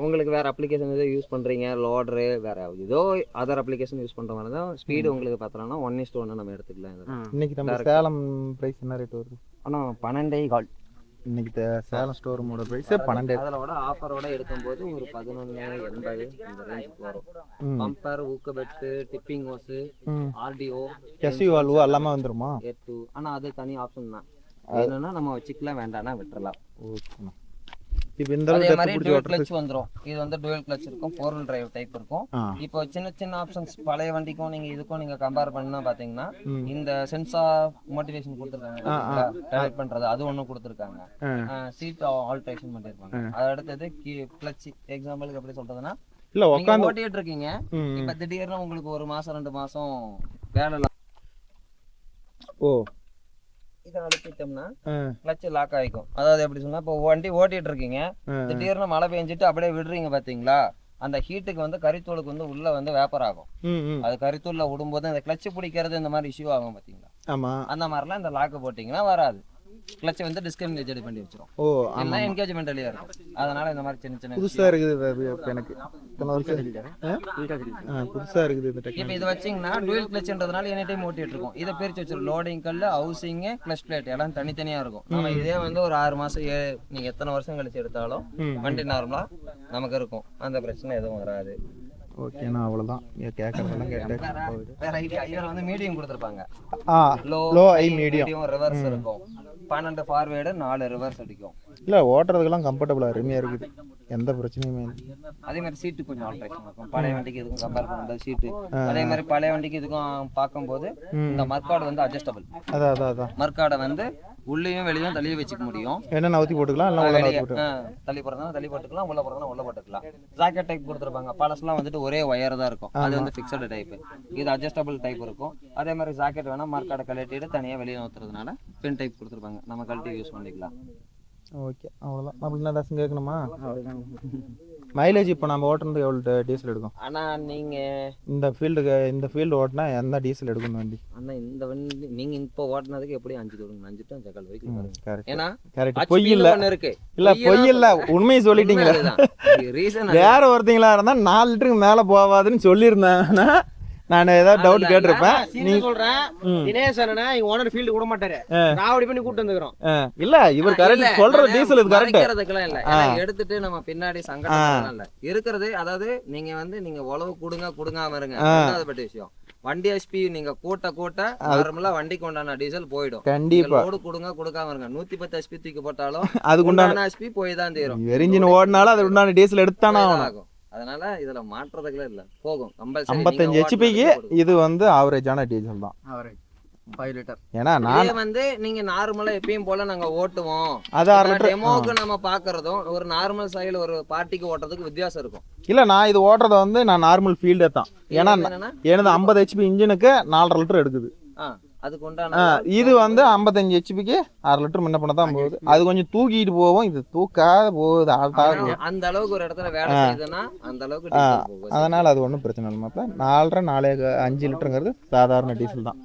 உங்களுக்கு வேற அப்ளிகேஷன் எதோ யூஸ் பண்றீங்க, லோடரு வேற ஏதோ அதர் அப்ளிகேஷன் யூஸ் பண்ற மாதிரி தான் ஸ்பீடு உங்களுக்கு பார்த்தோம்னா 1:1 நம்ம எடுத்துக்கலாம். இன்னைக்கு நம்ம சேலம் பிரைஸ் என்ன ரேட் வருது? ஆனா 12.25. இன்னைக்கு சேலம் ஸ்டோர் ரூமோட பிரைஸ் 12. அதோட ஆஃபரோட எடுக்கும்போது ஒரு 11.80 இந்த ரேஞ்சுக்கு வரும். பம்பர், ஊக்க பெட், tipping hose, RTO, SU valve எல்லாமே வந்துருமா? ஏ2. ஆனா அது தனி ஆப்ஷன் தான். என்னன்னா நம்ம வச்சுக்கலாம், வேண்டாம்னா விட்டுறலாம். ஓகே. இப்போ இந்த அதே மாதிரி டுவல் கிளட்ச் வந்துரும். இது வந்து டுவல் கிளட்ச் இருக்கும், 4-wheel டிரைவ் டைப் இருக்கும். இப்போ சின்ன ஆப்ஷன்ஸ் பழைய வண்டிக்கும் நீங்க இதுக்கும் நீங்க கம்பேர் பண்ணா பாத்தீங்கன்னா இந்த சென்சார் மோட்டிவேஷன் கொடுத்துருக்காங்க, டைப் பண்றது அது ஒண்ணு கொடுத்துருக்காங்க. சீட் ஆல்ட்ரேஷன் பண்ணிருப்பாங்க. அது அடுத்தது கிளட்ச். எக்ஸாம்பிளுக்கு எப்படி சொல்றதுன்னா, இல்ல உட்கார்ந்து ஓட்டிட்டு இருக்கீங்க, இப்ப திடீர்னு உங்களுக்கு 1 மாசம் 2 மாசம் வேலை. இதை அழுத்திட்டோம்னா கிளட்ச் லாக் ஆகிக்கும். அதாவது எப்படி சொன்னா, இப்போ வண்டி ஓட்டிட்டு இருக்கீங்க, திடீர்னு மழை பெஞ்சிட்டு அப்படியே விடுறீங்க பாத்தீங்களா, அந்த ஹீட்டுக்கு வந்து கரித்தூளுக்கு வந்து உள்ள வந்து வேப்பர் ஆகும். அது கரித்தூள்ல விடும்போது அந்த கிளட்ச் பிடிக்கிறது இந்த மாதிரி இஷ்யூ ஆகும் பாத்தீங்களா. அந்த மாதிரிலாம் இந்த லாக்கு போட்டீங்கன்னா வராது. கிளட்ச் வந்து டிஸ்கன்ஜெட் பண்ணி வச்சிரும். இல்ல என்கேஜ்மென்ட்லயே இருக்கும். அதனால இந்த மாதிரி சின்ன புதுசா இருக்குது எனக்கு. புதுசா இருக்குது இந்த டெக்னாலஜி. இப்போ இத வச்சீங்கன்னா டுவல் கிளட்ச்ன்றதுனால எனி டைம் ஓட்டிட்டு இருக்கும். இத பிரிச்சு வச்சிரும். லோடிங் கல்ல, ஹவுசிங், கிளட்ச் பிளேட் எல்லாம் தனித்தனியா இருக்கும். நம்ம இதே வந்து ஒரு 6 மாசம் நீங்க எத்தனை வருஷம் கழிச்சு எடுத்தாலும் வண்டி நார்மலா நமக்கு இருக்கும். அந்த பிரச்சனை எதுவும் வராது. ஓகேண்ணா, அவ்வளவுதான். கேட்கறதெல்லாம் கேட்டேன். வேற இதுல வந்து மீடியம் கொடுத்துருப்பாங்க. லோ ஐ மீடியம் ரிவர்ஸ் இருக்கும். 12 ஃபார்வேர்டு 4 ரிவர்ஸ் அடிக்கும். இல்ல ஓட்டுறதுக்கெல்லாம் கம்ஃபர்டபுளா அருமையா இருக்குது. எந்த பிரச்சனையுமே இல்லை. அதே மாதிரி சீட்டு கொஞ்சம் ஆல்ட்ரேஷன் இருக்கும். பழைய வண்டிக்கு இதுக்கும் கம்பேர் பண்ணும்போது சீட்டு அதே மாதிரி பழைய வண்டிக்கு இதுக்கும் பார்க்கும்போது இந்த மர்கார்டு வந்து அட்ஜஸ்டபிள். அதான் மர்கார்டை வந்து உள்ளேயும் வெளியும் தள்ளியும் வச்சுக்க முடியும். என்ன நவுத்தி போட்டுக்கலாம், தள்ளி போடுறதுனா தள்ளி போட்டுக்கலாம், உள்ள போடுறதுனா உள்ள போட்டுக்கலாம். ஜாக்கெட் டைப் கொடுத்துருப்பாங்க. பழசுலாம் வந்துட்டு ஒரே ஒயர் தான் இருக்கும். அது வந்து ஃபிக்ஸடு டைப். இது அட்ஜஸ்டபிள் டைப் இருக்கும். அதே மாதிரி ஜாக்கெட் வேணா மர்கார்டை கழட்டிட்டு தனியாக வெளியே ஊத்துறதுனால பின் டைப் கொடுத்துருப்பாங்க. நம்ம கழட்டி யூஸ் பண்ணிக்கலாம். ஓகே, அவ்வளோதான். அப்படின்னா தாசம் கேட்கணுமா? மைலேஜ் இப்போ நம்ம ஓட்டுறது எவ்வளோ டீசல் எடுக்கும்? ஆனால் நீங்கள் இந்த ஃபீல்டு ஓட்டினா எந்த டீசல் எடுக்கணும் வண்டி? ஆனால் இந்த வண்டி நீங்கள் இப்போ ஓட்டினதுக்கு எப்படி 5 கொடுங்க, 5 டு 5.25 வரைக்கும். ஏன்னா பொய் இல்லை இருக்கு. இல்லை பொய் இல்லை, உண்மையை சொல்லிட்டீங்களா? ரீசன் வேற ஒருத்தங்களா இருந்தால் 4 லிட்டருக்கு மேலே போகாதுன்னு சொல்லியிருந்தேன்னா நான் ஏதாவது டவுட் கேட்டிருப்பேன். நீ சொல்றேன் தினேஷ் அண்ணா இங்க ஓனர் ஃபீல்ட் விட மாட்டாரு. ராவடி பண்ணி கூட்டி வந்துறோம். இல்ல இவர் கரெக்ட் சொல்ற டீசல் இது கரெக்ட். கேக்குறதுக்குலாம் இல்ல. எடுத்துட்டு நம்ம பின்னாடி சங்கடம் இல்ல. இருக்குது அதாவது நீங்க உழவு குடுங்காம இருங்க. அது பட்ட விஷயம். வண்டி எஸ்பி நீங்க கூட்ட நார்மலா வண்டிக்கு உண்டான டீசல் போயிடும். கண்டிப்பா லோடு கொடுக்காம இருங்க. 110 எஸ்பி தூக்கி போட்டாலும் அதுக்கு உண்டான எஸ்பி போய் தான் தீரும். எரிஞ்சின் ஓடினாலும் அது உண்டான டீசல் எடுத்தானே ஆகும். அதனால இதுல மாற்றதுக்குள்ள இல்ல, போகும். 55 ஹெச்பிக்கு இது வந்து ஆவரேஜான டீசல் தான். Average 5 litre. ஏன்னா நான் வந்து நீங்க நார்மலா எப்பயும் போல நாங்க ஓட்டுவோம். அது டெமோக்கு நம்ம பாக்குறதும் ஒரு நார்மல் சைடுல ஒரு பார்ட்டிக்கு ஓட்டுறதுக்கு வித்தியாசம் இருக்கும். இல்ல நான் இது ஓட்டுறது வந்து நான் நார்மல் ஃபீல்டே தான். ஏன்னா எனது 50 ஹெச்பி இன்ஜினுக்கு 4.5 லிட்டர் எடுக்குது. அதுக்கு உண்டான இது வந்து 55 ஹெச்பிக்கு 6 லிட்டர் முன்ன பண்ண தான் போகுது. அது கொஞ்சம் தூக்கிட்டு போவோம், இது தூக்காத போகுது. அந்த அளவுக்கு ஒரு இடத்துல வேலை செய்யுதுன்னா அந்த அளவுக்கு அதனால அது ஒன்றும் பிரச்சனை இல்லை. 4.5 5 லிட்டருங்கிறது சாதாரண டீசல் தான்.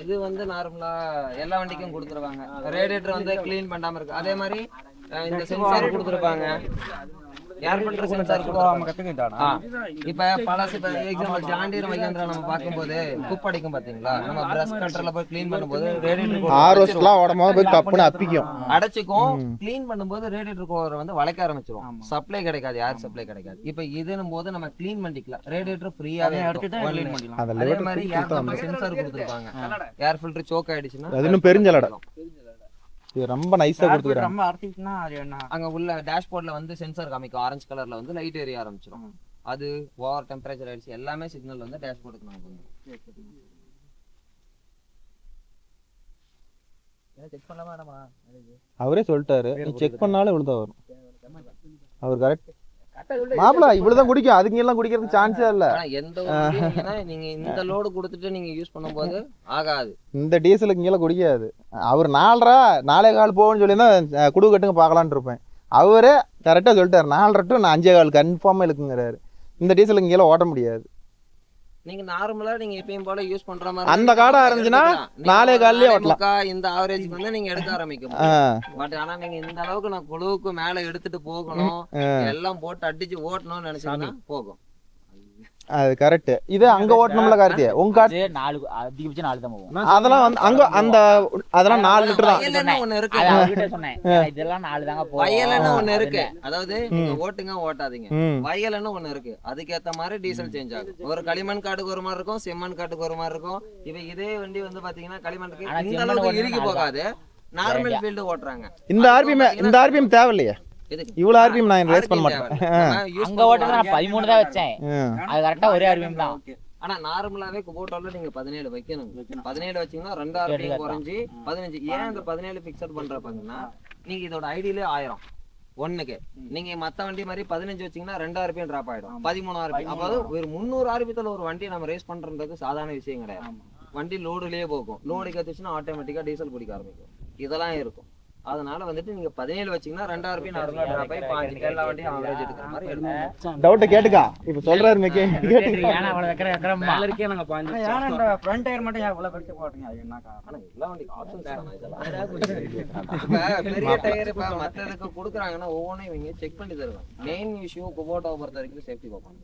இது வந்து நார்மலா எல்லா வண்டிக்கும் கொடுத்துருவாங்க. ரேடியேட்டர் வந்து க்ளீன் பண்ணாம இருக்கு. அதே மாதிரி இந்த சென்சார் கொடுத்துருப்பாங்க. ஏர் ஃபில்டர் சென்சார் கொடுத்துருப்பாங்க. இப்ப பழசு இப்ப எக்ஸாம்பிள் ஜாண்டியர் மகேந்திரா நம்ம பார்க்கும்போது குப்படிக்கும் பாத்தீங்களா, நம்ம பிரஷ் கட்டர்ல போய் க்ளீன் பண்ணும்போது ரேடியேட்டர் ஆர்ஓஸ்லாம் உடம்போது போய் கப்புன்னு அப்பிக்கும் அடைச்சிக்கும். க்ளீன் பண்ணும்போது ரேடியேட்டர் கோர் வந்து வளைக்க ஆரம்பிச்சிரும். சப்ளை கிடைக்காது, ஏர் சப்ளை கிடைக்காது. இப்ப இதுன்னும் போது நம்ம க்ளீன் பண்ணிக்கலாம். ரேடியேட்டர் ஃப்ரீயாவே இருக்கும். அதே மாதிரி ஏர் சென்சார் கொடுத்துருப்பாங்க. ஏர் ஃபில்டர் சோக் ஆயிடுச்சுன்னா அது இன்னும் பெருஞ்சலடா. இது ரொம்ப நைஸா கொடுத்துறாங்க. ரொம்ப அர்த்தினா அது என்ன அங்க உள்ள டேஷ்போர்ட்ல வந்து சென்சார் காமிக்கும். ஆரஞ்சு கலர்ல வந்து லைட் எரிய ஆரம்பிச்சிடும். அது ஓவர் டெம்பரேச்சர் ஆயிடுச்சு எல்லாமே சிக்னல் வந்து டேஷ்போர்டுக்கு நான் செக் பண்ணலாமா வேணாமா? அவரே சொல்லிட்டாரு செக் பண்ணாலும் இவ்வளவுதான் வரும். அவர் கரெக்ட் மாப்பிள இவ்வளவுதான் குடிக்கும். அதுக்கு எல்லாம் குடிக்கிறதுக்கு சான்ஸே இல்ல. எந்த நீங்க இந்த லோடு கொடுத்துட்டு நீங்க யூஸ் பண்ணும்போது ஆகாது. இந்த டீசலுக்கு இங்கெல்லாம் குடிக்காது. அவர் 4.25 போகும்னு சொல்லி தான் குடு கட்டுங்க பார்க்கலான்னு இருப்பேன். அவரே கரெக்டாக சொல்லிட்டாரு 4.5 to 5.25 கன்ஃபார்மாக இருக்குங்கிறாரு. இந்த டீசலுக்கு இங்கெல்லாம் ஓட்ட முடியாது. நீங்க நார்மலா நீங்க எப்பயும் போல யூஸ் பண்ற மாதிரி அந்த காடா இருந்துச்சுன்னா 4.25 ஓட்டலாம். இந்த ஆவரேஜ் வந்து நீங்க எடுக்க ஆரம்பிக்கும். பட் ஆனா நீங்க இந்த அளவுக்கு நான் குழுவுக்கு மேல எடுத்துட்டு போகணும் எல்லாம் போட்டு அடிச்சு ஓட்டணும்னு நினைச்சீங்கன்னா போகும். அது கரெக்ட். இது அங்க ஓட்டணும்ல கார்த்தியா உங்க கார் 4 அதிகபட்சம் 4 தான் போகும். அதெல்லாம் வந்து அங்க அந்த அதெல்லாம் 4 லிட்டர் தான். வயல்னு ஒண்ணு இருக்கு. அது அவர்கிட்ட சொன்னேன். இதெல்லாம் 4 தாங்க போகும். வயல்னு ஒண்ணு இருக்கு. அதாவது நீங்க ஓட்டுங்க ஓட்டாதீங்க. வயல்னு ஒண்ணு இருக்கு. அதுக்கு ஏத்த மாதிரி டீசல் சேஞ்ச் ஆகும். ஒரு களிமண் காட்டுக்கு ஒரு மாதிரி இருக்கும், செம்மண் காட்டுக்கு ஒரு மாதிரி இருக்கும். இப்ப இதே வண்டி வந்து பாத்தீங்கன்னா களிமண்ணுக்கு இந்த அளவுக்கு இறுகி போகாது. நார்மல் ஃபீல்டு ஓட்டுறாங்க. இந்த ஆர்பிஎம் தேவையில்லையே. இவ்வளவு ஆர்பிஎம் நான் ரேஸ் பண்ண மாட்டேன். அங்க ஓட்டுறது நான் 13 தான் வச்சேன். அது கரெக்ட்டா ஒரே ஆர்பிஎம் தான். ஆனா நார்மலாவே குபோட்டால நீங்க 17 வைக்கணும். 17 வச்சீங்கன்னா 2 ஆர்பிஎம் குறைஞ்சி 15. ஏன் இந்த 17 ஃபிக்ஸட் பண்றப்பங்கன்னா நீங்க இதோட ஐடியிலே 1000 ஒண்ணுக்கு. நீங்க மத்த வண்டி மாதிரி 15 வச்சீங்கன்னா 2 ஆர்பிஎம் டிராப் ஆயிடும். 13 ஆர்பிஎம். அதாவது ஒரு 300 ஆர்பிஎத்துல ஒரு வண்டி நம்ம ரேஸ் பண்றது சாதாரண விஷயம் கிடையாது. வண்டி லோடுலயே போகும். லோடு கத்துச்சுன்னா ஆட்டோமேட்டிக்கா டீசல் குடிக்க ஆரம்பிக்கும். இதெல்லாம் இருக்கும். அதனால வந்துட்டு நீங்க 17 வச்சீங்கன்னா 2 ஆர்பிஎம் நார்மலா டிராப் ஆகி 5 எல்லா வண்டியும் ஆவரேஜ் எடுக்கிற மாதிரி எடுக்கும். டவுட் கேட்டுக்கா. இப்ப சொல்றாரு மெக்கே கேட்டுங்க. ஏனா அவள வைக்கற மேல இருக்கே நாங்க 5. ஏனா இந்த ஃப்ரண்ட் டயர் மட்டும் இவ்வளவு பெருசு போடுறீங்க. அது என்ன காரணம்? ஆனா எல்லா வண்டிக்கும் ஆப்ஷன்ஸ் தான இதெல்லாம். இப்ப பெரிய டயர் இப்ப மத்ததுக்கு கொடுக்குறாங்கன்னா ஒவ்வொன்றையும் இவங்க செக் பண்ணி தருவாங்க. மெயின் இஷ்யூ குபோட்டாவை பொறுத்த வரைக்கும் சேஃப்டி பார்ப்பாங்க.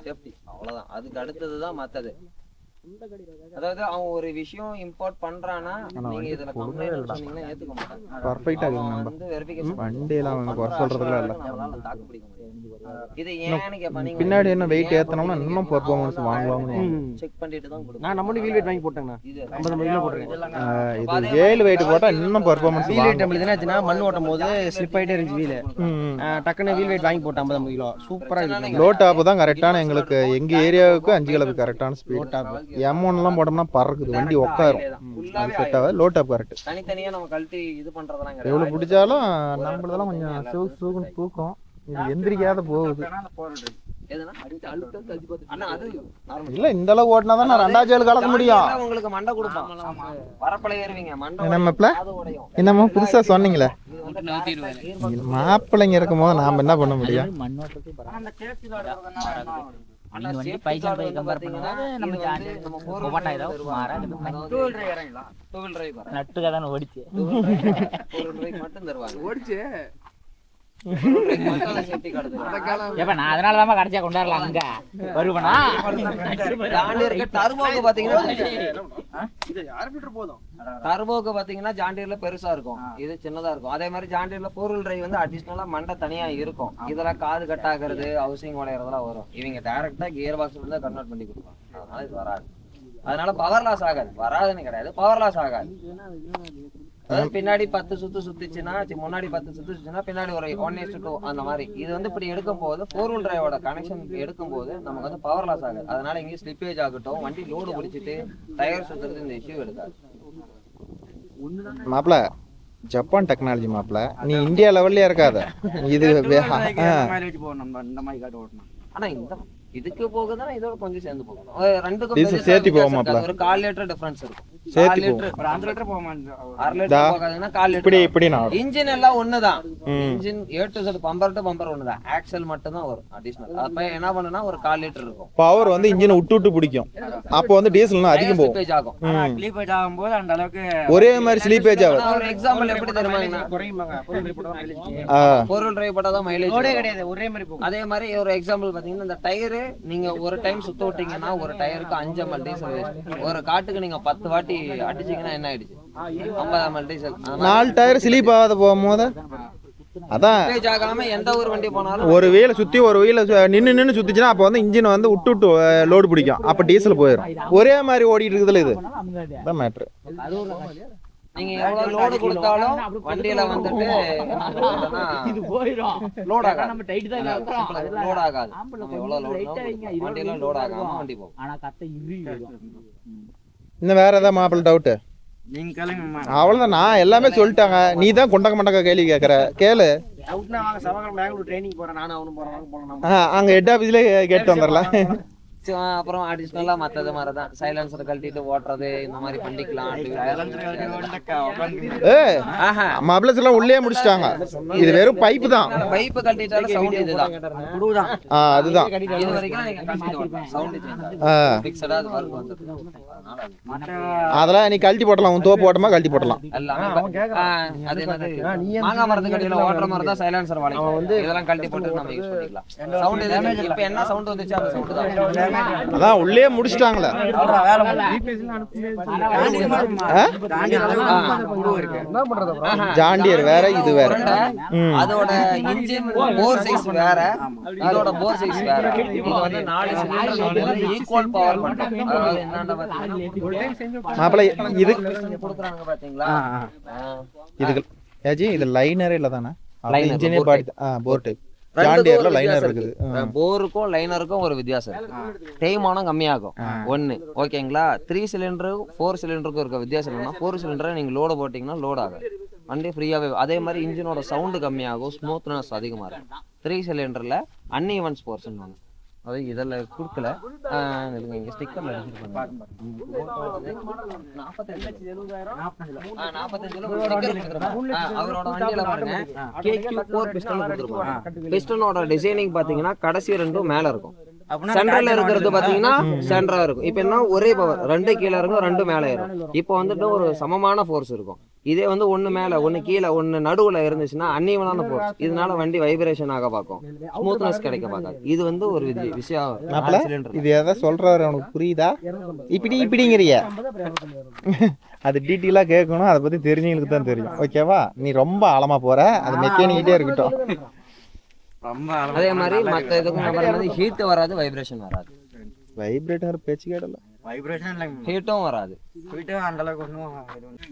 சேஃப்டி அவ்வளவுதான். அதுக்கு அடுத்ததுதான் மத்தது. அதாவது அவன் ஒரு விஷயம் இம்போர்ட் பண்றானா நீங்க இதுல கம்ப்ளைண்ட் சொன்னீங்கன்னா ஏத்துக்க மாட்டாங்க. பெர்ஃபெக்ட்டா இருக்கு. நம்ம வந்து வெரிஃபிகேஷன் வண்டில அவங்க குறை சொல்றதுல இல்ல. நம்மளால தாக்கு பிடிக்க முடியாது. இது ஏன்னு கேப்பீங்க. பின்னாடி என்ன வெயிட் ஏத்தனோம்னா இன்னும் பெர்ஃபார்மன்ஸ் வாங்குவாங்க. செக் பண்ணிட்டு தான் கொடுப்போம். நான் நம்ம வீல் வெயிட் வாங்கி போட்டேங்கண்ணா. இது 50 கிலோ போட்டுருக்கேன். இது வேல் வெயிட் போட்டா இன்னும் பெர்ஃபார்மன்ஸ் வீல் வெயிட் நம்மளுக்கு என்னாச்சுன்னா மண் ஓட்டும் போது ஸ்லிப் ஆயிட்டே இருந்துச்சு வீல். டக்குன்னு வீல் வெயிட் வாங்கி போட்டேன் 50 கிலோ. சூப்பரா இருக்கு. லோ டாப் தான் கரெக்டான எங்களுக்கு எங்க ஏரியாவுக்கு 5 கிலோ கரெக்டான ஸ்பீட். M1 எல்லாம் போட்டோம்னா பறக்குது வண்டி உட்காரும். அது செட் ஆகாது. Low top correct. தனித்தனியா நம்ம கழட்டி இது பண்றதெல்லாம் கிடையாது. எவ்வளவு பிடிச்சாலும் நம்மளதெல்லாம் கொஞ்சம் சூகுன்னு தூக்கும். இது எந்திரிக்காத போகுது. எதுனா அழுத்தம் தள்ளி பார்த்து அண்ணா அது நார்மல் இல்ல இந்த அளவு ஓட்டினா தான் நான் 2007 கலக்க முடியும். உங்களுக்கு மண்டை கொடுப்பான். வரப்பல ஏறுவீங்க மண்டை. என்னமாப்ல என்னமோ புதுசா சொன்னீங்களே. மாப்பிள்ளைங்க இருக்கும்போது நாம என்ன பண்ண முடியும்? அந்த சேஃப்டி அண்ணா வண்டி பைசா பை கம்பேர் பண்ணும்போது நம்ம ஜாண்டி நம்ம கோபட்டா ஏதோ மாறா டூ வீல் டிரைவ் இறங்கலாம். டூ வீல் டிரைவ் வர நட்டுக தான் ஓடிச்சு. டூ வீல் டிரைவ் மட்டும் தருவாங்க. ஓடிச்சு சேஃப்டி கார்டு தருவாங்க. ஏப்பா நான் அதனால தான் கடைசியா கொண்டாரலாம் அங்க வருவனா. ஜாண்டியர்க்கு டர்போக்கு பாத்தீங்கன்னா இது ஆர்பிட்டர் போதும். டர்போக்கு பாத்தீங்கன்னா ஜாண்டியர்ல பெருசா இருக்கும், இது சின்னதா இருக்கும். அதே மாதிரி ஜாண்டியர்ல 4 வீல் டிரைவ் வந்து அடிஷனலா மண்டை தனியா இருக்கும். இதெல்லாம் காது கட் ஆகுறது ஹவுசிங் உடையறதெல்லாம் வரும். இவங்க டைரக்டா கியர் பாக்ஸ்ல இருந்து கன்வெர்ட் பண்ணி கொடுப்பாங்க. அதனால இது வராது. அதனால பவர் லாஸ் ஆகாது. வராதுன்னு கிடையாது, பவர் லாஸ் ஆகாது. அதாவது பின்னாடி 10 சுத்து சுத்திச்சுன்னா முன்னாடி 10 சுத்துச்சுன்னா பின்னாடி ஒரு 1:2 அந்த மாதிரி. இது வந்து இப்படி எடுக்கும் போது 4 வீல் டிரைவோட கனெக்ஷன் எடுக்கும் போது நமக்கு வந்து பவர் லாஸ் ஆகுது. அதனால இங்கே ஸ்லிப்பேஜ் ஆகட்டும், வண்டி லோடு பிடிச்சிட்டு டயர் சுத்துறது இந்த இஷ்யூ எடுக்காது. மாப்பிள ஜப்பான் டெக்னாலஜி மாப்பிள, நீ இந்தியா லெவல்லே இருக்காத. இது ஆனா இந்த இதுக்கு போகுதுன்னா இதோட கொஞ்சம் சேர்ந்து போகும். ரெண்டுக்கும் சேர்த்து போகும் மாப்பிள. ஒரு 1/4 லிட்டர் டிஃபரன்ஸ் இருக்கும். சேர்த்து லிட்டர் ஒரு 5 லிட்டர் போக மாட்டேன். 1/2 லிட்டர் போகாதுன்னா 1/4 இப்படி லிட்டர். இப்படி நான் இன்ஜின் எல்லாம் ஒண்ணுதான். Engine A to Z bumper to bumper ஒண்ணுதான். ஆக்சல் மட்டும் தான் வரும் அடிஷனல். அப்ப என்ன பண்ணுனா ஒரு 1/4 லிட்டர் இருக்கும். பவர் வந்து இன்ஜினை விட்டு பிடிக்கும். அப்போ வந்து டீசல்னா அதிகம் போகும். ஸ்லிப்பேஜ் ஆகும். ஸ்லீப்பேஜ் ஆகும்போது அந்த அளவுக்கு ஒரே மாதிரி ஸ்லீப்பேஜ் ஆகும். ஒரு எக்ஸாம்பிள் எப்படி தெரியுமா? குறையுமாங்க. பொருள் ரிப்போர்ட் தான் மைலேஜ். பொருள் டிரைவ் பண்ணா தான் மைலேஜ் லோடே கிடையாது, ஒரே மாதிரி போகும். அதே மாதிரி ஒரு எக்ஸாம்பிள் பாத்தீங்கன்னா இந்த டயரு நீங்க ஒரு டைம் சுத்த விட்டீங்கன்னா ஒரு டயருக்கு 5 ml டீசல் வேஸ்ட். ஒரு காட்டுக்கு நீங்க 10 வாட்டி அடிச்சீங்கன்னா என்ன ஆயிடுச்சு? 50 ml டீசல். 4 டயர் ஸ்லீப் ஆகாத போகும்போது அதான் ஸ்லிப்பேஜ் ஆகாம எந்த ஒரு வண்டி போனாலும் ஒரு வீலை சுற்றி ஒரு வீலை நின்று சுற்றிச்சுன்னா அப்போ வந்து இன்ஜின் வந்து விட்டு லோடு பிடிக்கும். அப்போ டீசல் போயிடும். ஒரே மாதிரி ஓடிட்டு இருக்குதுல்ல, இது தான் மேட்ரு. நீங்க எவ்வளவு லோடு கொடுத்தாலும் வண்டியில வந்துட்டு லோட் ஆகாது. நம்ம டைட் தான் இருக்கோம். லோட் ஆகாது. நம்ம எவ்வளவு லோட் வண்டியில லோட் ஆகாம வண்டி போகும். ஆனா கத்த இரு இன்னும் வேற ஏதாவது மாப்பிள்ள டவுட்டு? நீங்க கேளுங்க. அவ்வளோதான், நான் எல்லாமே சொல்லிட்டாங்க. நீ தான் கொண்டக்க மண்டக்க கேள்வி கேட்குற. கேளு. டவுட்னா வாங்க, செவ்வாய்க்கிழமை பெங்களூர் ட்ரைனிங் போறேன். நானும் அவனும் போறோம். அங்கே ஹெட் ஆஃபீஸ்லேயே கேட்டு வந்துடலாம். அப்புறம் அடிஷ்னலா மத்தது மாதிரிதான் சைலன்சர் கழட்டிட்டு ஓட்டுறது இந்த மாதிரி பண்ணிக்கலாம். மப்ளஸ் எல்லாம் உள்ளே முடிச்சிட்டாங்க. இது வெறும் பைப்பு தான். பைப்பு கழட்டிட்டாலும் சவுண்ட் இதுதான். அதுதான் இது வரைக்கும் நீங்க கழட்டிட்டு ஓட்டலாம். சவுண்ட் ஃபிக்ஸடா அது வர்க் வந்துருது. அதெல்லாம் நீ கழட்டி போடலாம். உன் தோப்பு ஓட்டமா கழட்டி போடலாம். எல்லாமே அது என்னது மாங்காய் மரத்துக்கு அடியில ஓட்டுற மாதிரி தான் சைலன்சர் வளைக்கும். இதெல்லாம் கழட்டி போட்டு நம்ம யூஸ் பண்ணிக்கலாம். சவுண்ட் இது இப்ப என்ன சவுண்ட் வந்துச்சு அந்த சவுண்ட் தான். அதான் உள்ளே முடிச்சிட்டாங்களே. ஜாண்டியர் வேற, இது வேற. அதோட இன்ஜின் போர் சைஸ் வேற, இதோட போர் சைஸ் வேற. இது வந்து 4 சிலிண்டர் ஈக்குவல் பவர் பண்றோம். அதாவது என்னன்னா பாத்தீங்கன்னா மாப்பிள்ளை இது கொடுக்குறாங்க பாத்தீங்களா? இதுக்கு ஏஜி இது லைனரே இல்ல தானே? இன்ஜினே பாடி போர் டைப். ஜாண்டியர்ல லைனர் இருக்குது. போருக்கும் லைனருக்கும் ஒரு வித்தியாசம் இருக்கு. தேய்மானம் கம்மியாகும் ஒண்ணு. ஓகேங்களா? 3 சிலிண்டரும் 4 சிலிண்டருக்கும் இருக்க வித்தியாசம் என்னன்னா 4 சிலிண்டரை நீங்க லோடு போட்டீங்கன்னா லோட் ஆகும். வண்டி ஃப்ரீயாவே. அதே மாதிரி இன்ஜினோட சவுண்டு கம்மியாகும், ஸ்மூத்னஸ் அதிகமா இருக்கும். 3 சிலிண்டர்ல அன்இவன் ஸ்போர்ட்ஸ் அது இதெல்லாம் கொடுக்கல. இங்க ஸ்டிக்கர்ல அவரோட வண்டியில பாருங்க KQ4 பிஸ்டன் கொடுத்துருப்பாங்க. பிஸ்டனோட டிசைனிங் பாத்தீங்கன்னா கடைசி ரெண்டும் மேல இருக்கும். சென்ட்ரல்ல இருக்கிறது பாத்தீங்கன்னா சென்டரா இருக்கும். இப்ப என்ன ஒரே பவர் 2 கீழே இருக்கும், 2 மேல ஏறும். இப்போ வந்துட்டு ஒரு சமமான ஃபோர்ஸ் இருக்கும். இதே வந்து ஒண்ணு மேல ஒண்ணு கீழே ஒண்ணு நடுவுல இருந்துச்சுன்னா அன்இவனான ஃபோர்ஸ். இதனால வண்டி வைப்ரேஷன் ஆக பார்க்கும், ஸ்மூத்னஸ் கிடைக்க பார்க்காது. இது வந்து ஒரு விஷயம். இது எதை சொல்றாரு உனக்கு புரியுதா? இப்படிங்கிறிய அது டீட்டெயிலாக கேட்கணும். அதை பத்தி தெரிஞ்சவங்களுக்கு தான் தெரியும். ஓகேவா? நீ ரொம்ப ஆழமா போற, அது மெக்கானிக்கிட்டே இருக்கட்டும். அதே மாதிரி மற்ற இதுக்கும் ஹீட் வராது, வைப்ரேஷன் வராது. வைப்ரேட்டர் பேச்சு கேடல, வைப்ரேஷன் இல்ல, ஹீட்டும் வராது. ஹீட்டும் அந்த அளவுக்கு ஒண்ணும்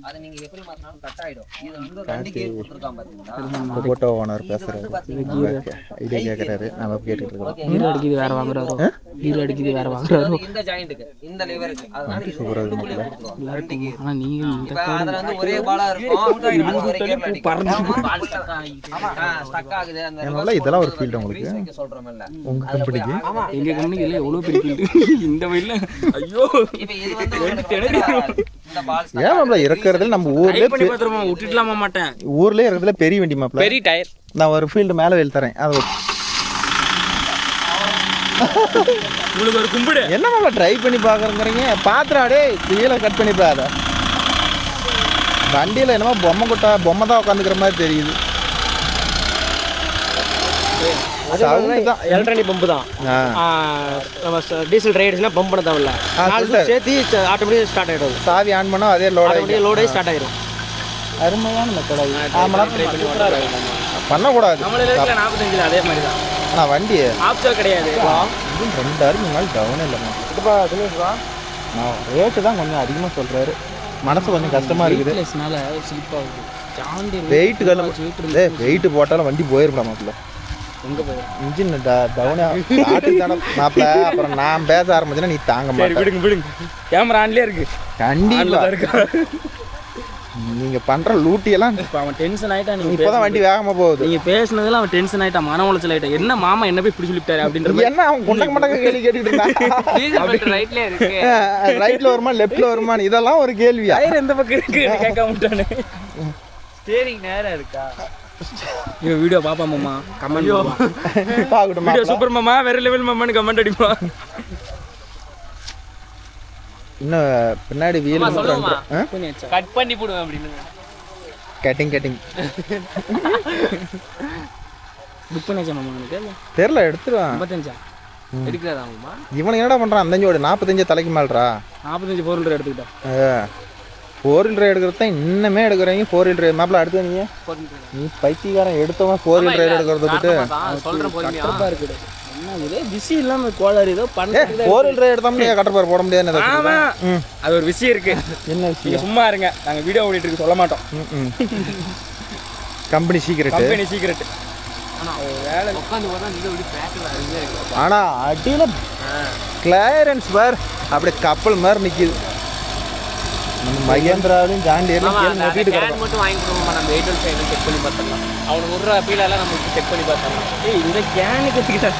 அது நீங்க எப்படி மாத்தினாலும் கட் ஆயிடும். இது வந்து 2 கியர் கொடுத்திருக்கான் பாத்தீங்களா? போட்டோ ஓனர் பேசுறாரு, ஐடியா கேக்குறாரு, நாம கேட்டுட்டு இருக்கோம். ஹீரோ அடிக்குது வேற வாங்குறாரு, ஹீரோ அடிக்குது வேற வாங்குறாரு. இந்த ஜாயிண்ட்க்கு இந்த லிவருக்கு அதனால இது சூப்பரா இருக்கு. 2 கியர். ஆனா நீங்க இந்த இப்ப அதுல வந்து ஒரே பாலா இருக்கும், அது ஒரே கியர்ல அடிக்கும். ஸ்டக் ஆகுது அந்த அதனால இதெல்லாம் ஒரு ஃபீல்ட் உங்களுக்கு ரீசைக்கிள் சொல்றோம்ல உங்க கம்பெனிக்கு. எங்க கம்பெனிக்கு இல்ல எவ்வளவு பெரிய ஃபீல்ட் இந்த வயல்ல. ஐயோ இப்போ இது வந்து இந்த பால் ஏன் மாப்ள இறக்குறதுல நம்ம ஊர்லயே விட்டுடலாமா மாட்டேன். ஊர்லயே இருக்கிறதுல பெரிய வண்டி மாப்ள, பெரிய டயர். நான் ஒரு ஃபீல்டு மேல வெயில் தரேன். அது உங்களுக்கு ஒரு கும்பிடு. என்ன மாப்ள ட்ரை பண்ணி பாக்குறேங்கறீங்க? பாத்துறா டேய், கீழ கட் பண்ணி பாரு. வண்டியில என்னமோ பொம்மை தான் உட்காந்துக்கிற மாதிரி தெரியுது. எலக்ட்ரானிக் பம்பு தான். நம்ம டீசல் ரைடுஸ்னா பம்ப் பண்ண தேவையில்ல, சேர்த்து ஆட்டோமேட்டிக் ஸ்டார்ட் ஆகிடும். சாவி ஆன் பண்ணா அதே லோடே ஸ்டார்ட் ஆகிடும். அருமையான மெத்தட். பண்ணக்கூடாது. 45 அதே மாதிரி தான். ஆனால் வண்டி ஆப்ஷன் கிடையாது. 2000 நாள் டவுன் இல்லைம்மா. நான் ரேட்டு தான் கொஞ்சம் அதிகமாக சொல்கிறாரு. மனசு கொஞ்சம் கஷ்டமாக இருக்குது. வெயிட் போட்டாலும் வண்டி போயிருக்கலாமாப்ல. எங்கே போய் இன்ஜின் டவுனே மாப்பிள்ள. அப்புறம் நான் பேச ஆரம்பிச்சேன்னா நீ தாங்க மாட்டேன். விடுங்க கேமரா ஆன்லேயே இருக்கு. கண்டிப்பாக நீங்கள் பண்ணுற லூட்டியெல்லாம் இப்போ அவன் டென்ஷன் ஆகிட்டான். நீங்கள் இப்போ தான் வண்டி வேகமாக போகுது. நீங்கள் பேசுனதில் அவன் டென்ஷன் ஆகிட்டான், மன உளைச்சல் ஆகிட்டான். என்ன மாமா என்ன போய் பிடிச்சி விட்டாரு அப்படின்ற என்ன அவன் கொண்டக்க மாட்டாங்க கேள்வி கேட்டுக்கிட்டு இருந்தான். ரைட்ல இருக்கு, ரைட்டில் வருமா லெஃப்ட்டில் வருமானு இதெல்லாம் ஒரு கேள்வியா? டயர் எந்த பக்கம் இருக்கு கேட்க மாட்டானு. ஸ்டீரிங் நேரம் இருக்கா? இவன் வீடியோ பாப்பா மாமா, கமெண்ட் பார்க்கட்டும். வீடியோ சூப்பர் மாமா, வேற லெவல் மாமான்னு கமெண்ட் அடிப்பா. இன்னும் பின்னாடி வீல் கட் பண்ணி போடுவேன் அப்படின்னு. கட்டிங் புக் பண்ணியாச்சா மாமா? எனக்கு தெரில, எடுத்துருவான். 55 எடுக்கிறதா மாமா? இவனுக்கு என்னடா பண்ணுறான்? அந்த 45 தலைக்கு மேல்றா. 45 400 எடுத்துக்கிட்டேன். 4 வீலர் எடுக்கிறது தான் இன்னமே எடுக்கிறீங்க. 4 வீலர் மாப்பிள்ள அடுத்து நீ பைத்தியக்காரன் எடுத்தவன் 4 வீலர் எடுக்கிறத விட்டு சொல்கிறேன் பொறுமையாக இருக்குது. என்ன இதே பிஸி இல்லாமல் கோளாறு ஏதோ பண்ண 4 வீலர் எடுத்தோம்னா கட்டப்பார் போட முடியாது. அது ஒரு விஷயம் இருக்கு. என்ன விஷயம்? சும்மா இருங்க, நாங்கள் வீடியோ ஓடிட்டு இருக்கு சொல்ல மாட்டோம். Company secret. வேலை ஆனால் அடியில் கிளியரன்ஸ் பார் அப்படியே கப்பல் மாதிரி நிற்கிது. நம்ம மகேந்திராவிலையும் ஜாண்டியர்லையும் நோட்டிட்டு கிடக்கும். மட்டும் வாங்கி கொடுப்போம், நம்ம 815 செக் பண்ணி பார்த்துடலாம். அவனுக்கு விட்ற அப்பீலெல்லாம் நம்ம செக் பண்ணி பார்த்துடலாம். இந்த கேனு கற்றுக்கிட்டேன்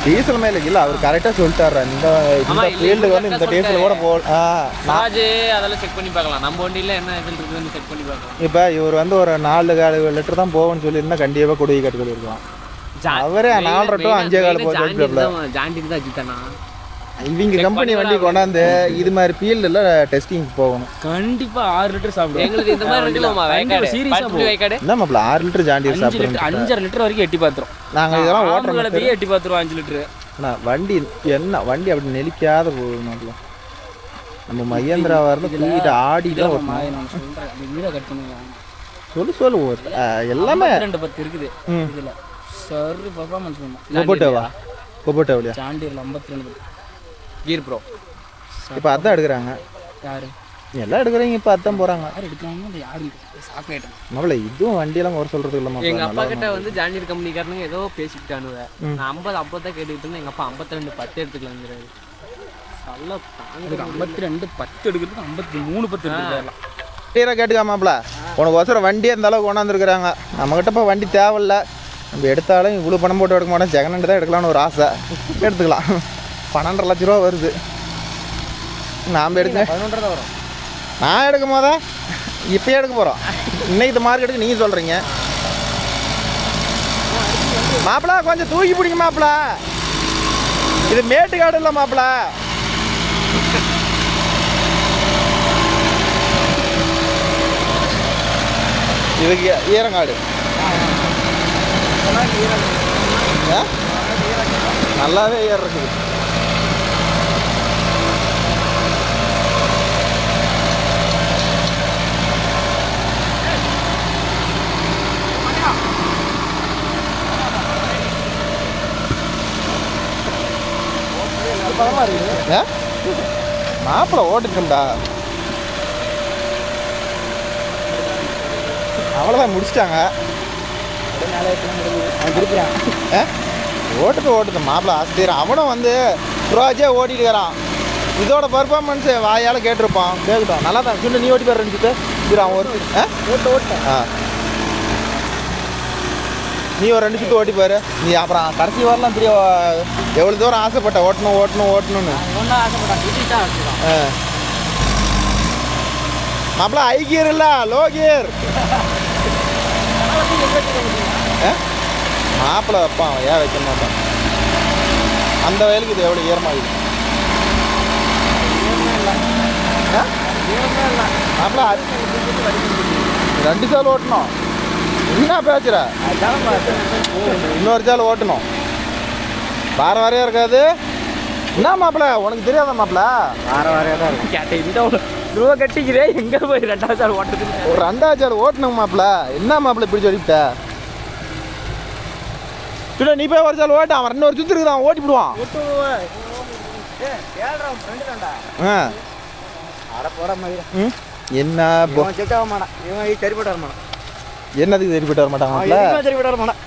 டீசல் மேலே இல்லை, அவர் கரெக்டாக சொல்லிட்டாரு. இந்த ஃபீல்டு வந்து இந்த டீசல் கூட ராஜு அதெல்லாம் செக் பண்ணி பார்க்கலாம். நம்ம வண்டியில் என்ன இதில் இருக்குதுன்னு செக் பண்ணி பார்க்கலாம். இப்போ இவர் வந்து ஒரு 4 லிட்டர் தான் போகும்னு சொல்லியிருந்தா கண்டிப்பாக கொடுவை கட்டு சொல்லியிருக்கலாம். அவரே 4 to 5 போகுது. ஜாண்டி தான் வச்சுட்டானா? இவங்க கம்பெனி வண்டி கொண்டாந்து இது மாதிரி ஃபீல்டில் டெஸ்டிங் போகணும். கண்டிப்பாக 6 லிட்டர் சாப்பிடுவோம். எங்களுக்கு இந்த மாதிரி என்ன மாப்பிள்ள 6 லிட்டர் ஜாண்டி சாப்பிடுவோம். 5 லிட்டர் வரைக்கும் எட்டி பார்த்துரும். நாங்கள் இதெல்லாம் ஓட்டுறதுக்கு எட்டி பார்த்துருவோம் 5 லிட்டரு. ஆனால் வண்டி என்ன வண்டி அப்படி நெளிக்காத போகுது மாப்பிள்ள. நம்ம மகேந்திரா வரல வீட்டை ஆடிட்டு வீடை கட் பண்ணுவாங்க. சொல்லு எல்லாமே 210 இருக்குது இதில். சரி பர்ஃபார்மன்ஸ் பண்ணுவோம். கொபோட்டோவிலையா ஜாண்டியரில் 52 கீர் ப்ரோ. இப்போ அதான் எடுக்கிறாங்க. யார் எல்லாம் எடுக்கிறீங்க? இப்போ அதான் போகிறாங்க. யார் எடுக்கிறாங்க? யாரும் சாக்லேட் மாப்பிள்ள இதுவும் வண்டியெல்லாம் ஒரு சொல்கிறது இல்லை. எங்கள் அப்பா கிட்ட வந்து ஜாண்டியர் கம்பெனிக்காரனுங்க ஏதோ பேசிக்கிட்டானுவ. நான் 50 தான் கேட்டுக்கிட்டு இருந்தேன். எங்கள் அப்பா 52 10 எடுத்துக்கலாங்கிறாரு. நல்லா 52 10 எடுக்கிறதுக்கு 53 10 எடுத்துக்கலாம். கிளியராக கேட்டுக்கா மாப்பிள்ள, உனக்கு ஒசரம் வண்டி அந்த அளவுக்கு கொண்டாந்துருக்குறாங்க. நம்மக்கிட்ட இப்போ வண்டி தேவையில்ல. நம்ம எடுத்தாலும் இவ்வளோ பணம் போட்டு எடுக்க மாட்டோம். செகண்ட் தான் எடுக்கலான்னு ஒரு ஆசை. எடுத்துக்கலாம். 12.5 லட்ச ரூபா வருது. நாம் எடுக்க 11 தான் வரும். நான் எடுக்கும் போதா இப்போயே எடுக்க போகிறோம். இன்னைக்கு இந்த மார்க்கெட்டுக்கு நீங்கள் சொல்கிறீங்க. மாப்பிள்ள கொஞ்சம் தூக்கி பிடிங்க மாப்பிள்ள. இது மேட்டுக்காடு இல்லை மாப்பிள்ள. இதுக்கு ஈரங்காடு. நல்லாவே ஏர் இருக்குது. மாப்பிள்ள ஓட்டுக்குண்டா. அவ்வளோதான் முடிச்சிட்டாங்க. ஓட்டுட்டு மாப்பிள்ள ஆஸ்திரம். அவனும் வந்து ப்ரோஜே ஓட்டிட்டு இருக்கிறான். இதோட பர்ஃபார்மன்ஸு வாயால் கேட்டிருப்பான். கேட்கட்டும். நல்லா தான் சொல்லு. நீ ஓட்டி போய் இருந்துட்டு இது அவன் ஒரு ஓட்ட நீ ஒரு 2 சுற்று ஓட்டி போயிரு. நீ அப்புறம் கடைசி வரலாம் தெரியும் எவ்வளோ தூரம் ஆசைப்பட்ட ஓட்டணும்னு. மாப்பிள்ள ஹை கியர் இல்லை, லோ கியர். மாப்பிள்ள வைப்பான். ஏன் வைக்க மாட்டான்? அந்த வயலுக்கு இது எவ்வளோ ஈரமாகுது. மாப்பிள்ள 2 சால் ஓட்டணும். என்ன பேசுற? இன்னொரு சால் ஓட்டணும். வாரையாக இருக்காது. என்ன மாப்பிள்ள உனக்கு தெரியாத மாப்பிள்ள? வாரையாக தான் இருக்கும். கேட்டேன் இந்த ரூபா கட்டிக்கிறேன். எங்கே போய் 2வது சால் ஓட்டுறது? ஒரு 2வது சால் ஓட்டணும் மாப்பிள்ள. என்ன மாப்பிள்ள இப்படி சொல்லிவிட்ட? இல்லை நீ போய் ஒரு சால் ஓட்ட. அவன் 2 சுற்று இருக்குதான் ஓட்டி விடுவான். என்ன சரிப்பட்டு வர மாட்டான். என்னதுக்கு சரிப்பட்டு வர மாட்டாங்க? சரிப்பட்டு வர மாட்டான்.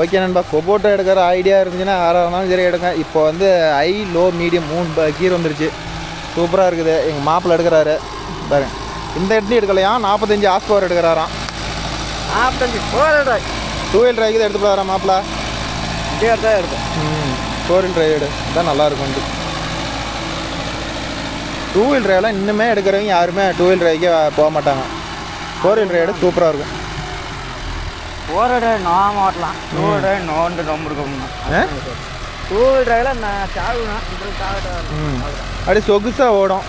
ஓகே நண்பா, கொபோட்டோ எடுக்கிற ஐடியா இருந்துச்சுன்னா யாராக இருந்தாலும் சரி எடுங்க. இப்போ வந்து ஹை லோ மீடியம் 3 கீர் வந்துருச்சு. சூப்பராக இருக்குது. எங்கள் மாப்பிள்ளை எடுக்கிறாரு பாருங்க. இந்த எட்னி எடுக்கலையா, 45 ஹார்ஸ் பவர் எடுக்கிறாராம். 45 4 2 வீல் டிரைவ் எடுத்து போகிறாரா மாப்பிள்ளை? தான் இருக்கும். 4 வீல் டிரைவ் தான் நல்லாயிருக்கும் வண்டி. 2 வீல் டிரைவ்லாம் இன்னுமே எடுக்கிறவங்க யாருமே 2 வீல் டிரைவுக்கே போக மாட்டாங்க. 4 வீல் டிரைவ் சூப்பராக இருக்கும். 4 வீல் டிரைவ் நான் ஓட்டலாம். 2 வீல் டிரைவ் நோண்டு ரொம்ப இருக்கும். 2 வீல் டிரைவ்ல நான் சாவுனா அப்படி சொகுசாக ஓடும்.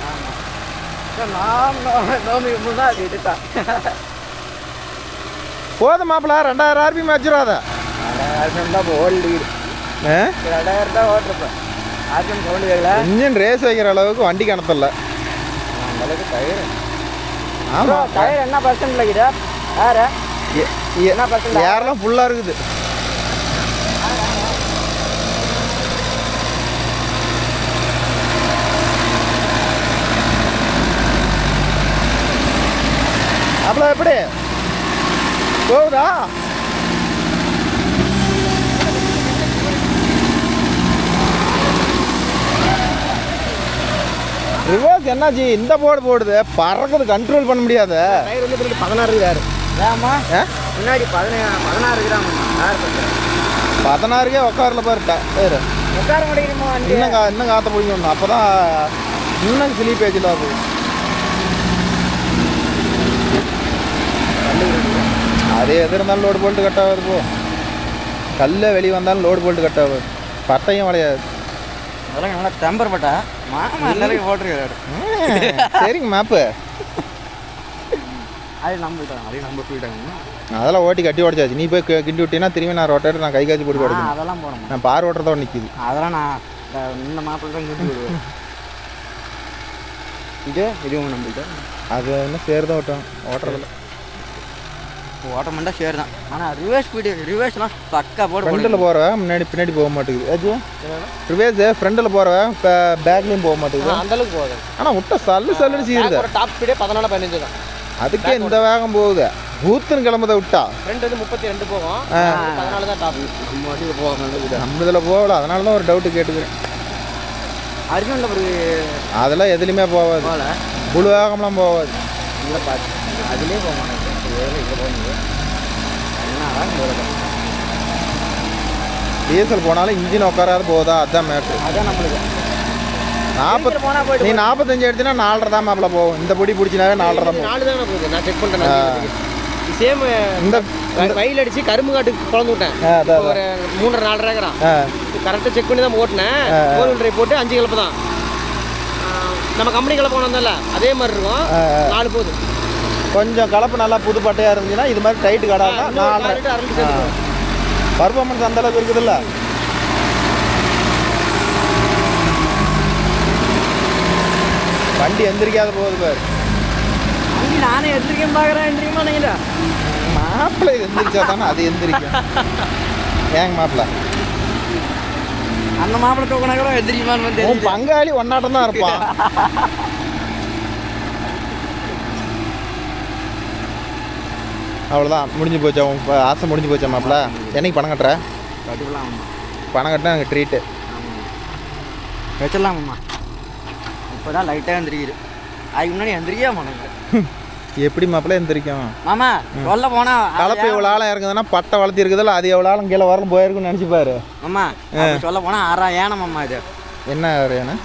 போதும் மாப்பிள்ள, 2000 RPM வச்சிடாத. 2000 தான் ஓல்டு. 2000 தான் ஓட்டுறப்ப ஆர்பிஎம் சவுண்டு கேட்கல. இன்ஜின் ரேஸ் வைக்கிற அளவுக்கு வண்டி கணத்தில்ல. அந்தளவுக்கு டயர். ஆமாம், டயர் என்ன பர்சன்ட்ல கிட்ட வேறு என்ன பர்சன்ட்? ஏர்லாம் ஃபுல்லாக இருக்குது. அப்போ எப்படி போகுதா? ரிவர்ஸ் என்னாச்சு? இந்த போடுது பறக்குது, கண்ட்ரோல் பண்ண முடியாத. டயர் வந்து 16 இருக்காரு. ஏமா முன்னாடி 16 கிராம் 16க்கே உட்காரல பாரு. டயர் உட்கார முடியுமா? இன்னும் காற்ற பிடிக்கணும். அப்போ தான் இன்னும் சிலி பேஜில் ஆகுது. அதே எது இருந்தாலும் லோடு போல்ட்டு கட் ஆகுது. போ கல்ல வெளியே வந்தாலும் லோடு போல்ட்டு கட் ஆகுது. பட்டையும் வளையாது. அதெல்லாம் நல்லா டெம்பர் பட்டா மாமா எல்லாரும் போட்டுருக்காரு. சரிங்க மாப்பு, அது நம்பிட்டாங்க. அதையும் நம்ப போயிட்டாங்க. அதெல்லாம் ஓட்டி கட்டி ஓடிச்சாச்சு. நீ போய் கிண்டி விட்டீங்கன்னா திரும்பி நான் ரொட்டேட்டர் நான் கை காய்ச்சி போட்டு ஓடுவேன். அதெல்லாம் போகணும். நான் பார் ஓட்டுறதோட நிற்கிது. அதெல்லாம் நான் இந்த மாப்பிள்ளை தான் கிண்டி விடுவேன். இதுவும் நம்பிட்டேன். அது இன்னும் சேர் தான் ஓட்டுறதில்ல. ஓட்டமெண்டா ஷேர் தான். ஆனால் ரிவர்ஸ்லாம் பக்கா போட்டு ஃப்ரெண்டில் போகிறவன் முன்னாடி பின்னாடி போக மாட்டேங்குது. அது ரிவர்ஸ் ஃப்ரெண்டில் போகிறவன் இப்போ பேக்லேயும் போக மாட்டேங்குது. அந்தளவுக்கு போகுது. ஆனால் விட்ட சல்லுன்னு செய்யுது. டாப் ஸ்பீடே 14-15 தான். அதுக்கே இந்த வேகம் போகுது. ஊத்துன்னு கிளம்புதை விட்டா ஃப்ரெண்ட் வந்து 32 போகும். 14 தான் டாப். வண்டியில் போவாங்க. நம்ம இதில் போகல. அதனால தான் ஒரு டவுட்டு கேட்டுக்கிறேன். அர்ஜுனில் ஒரு அதெல்லாம் எதுலேயுமே போகாது. முழு வேகம்லாம் போகாது. இல்லை பார்த்து அதுலேயே போக மாட்டேங்குது. டீசல் போனாலும் இன்ஜின் உட்காராது போகுதா? அதுதான் மேட்ரு. அதான் நம்மளுக்கு 40 நீ 45 எடுத்தீங்கன்னா 4.5 தான் மாப்பிள்ள போகும். இந்த பொடி பிடிச்சினாவே 4.5 தான். 4 தானே போகுது. நான் செக் பண்ணுறேன். சேம் இந்த வயல் அடிச்சு கரும்பு காட்டுக்கு குழந்து விட்டேன். ஒரு 3.5-4.5 கரெக்டாக செக் பண்ணி தான் ஓட்டினேன். 4 வீல் டிரைவ் போட்டு 5 கலப்பு தான். நம்ம கம்பெனி கலப்பு போனோம்ல அதே மாதிரி இருக்கும். 4 போகுது. கொஞ்சம் கலப்பு நல்லா புது பட்டையாக இருந்துச்சுன்னா இது மாதிரி டைட்டு கடாதான் 4 பர்ஃபார்மன்ஸ் அந்தளவுக்கு இருக்குதுல்ல. வண்டி எந்திரிக்காத போகுது பாரு. வண்டி நானே எந்திரிக்க பார்க்குறேன். எந்திரிக்குமா நீங்களா? மாப்பிள்ளை எந்திரிச்சா தானே அது எந்திரிக்கும். ஏங்க மாப்பிள்ள அந்த மாப்பிள்ளை தூக்கினா கூட எந்திரிக்குமான்னு வந்து பங்காளி ஒன்னாட்டம் தான் இருப்பான். அவ்வளோதான், முடிஞ்சு போச்சா? உன் ஆசை முடிஞ்சு போச்சா மாப்பிள்ள? என்னைக்கு பணம் கட்டுற? பணம் கட்டினா எனக்கு ட்ரீட்டு வச்சிடலாம்மா. இப்போ தான் லைட்டாக எந்திரிக்குது. அதுக்கு முன்னாடி எந்திரிக்கவே மாட்டேங்குது. எப்படி மாப்பிள்ள எந்திரிக்கும்? மாமா சொல்ல போனால் கலப்பு எவ்வளோ ஆழம் இறங்குதுன்னா பட்டை வளர்த்தி இருக்குதுல்ல, அது எவ்வளோ ஆழம் கீழே வரலும் போயிருக்குன்னு நினச்சிப்பாரு. மாமா சொல்ல போனால் 6 ஏனம்மா இது என்ன ஏன்னா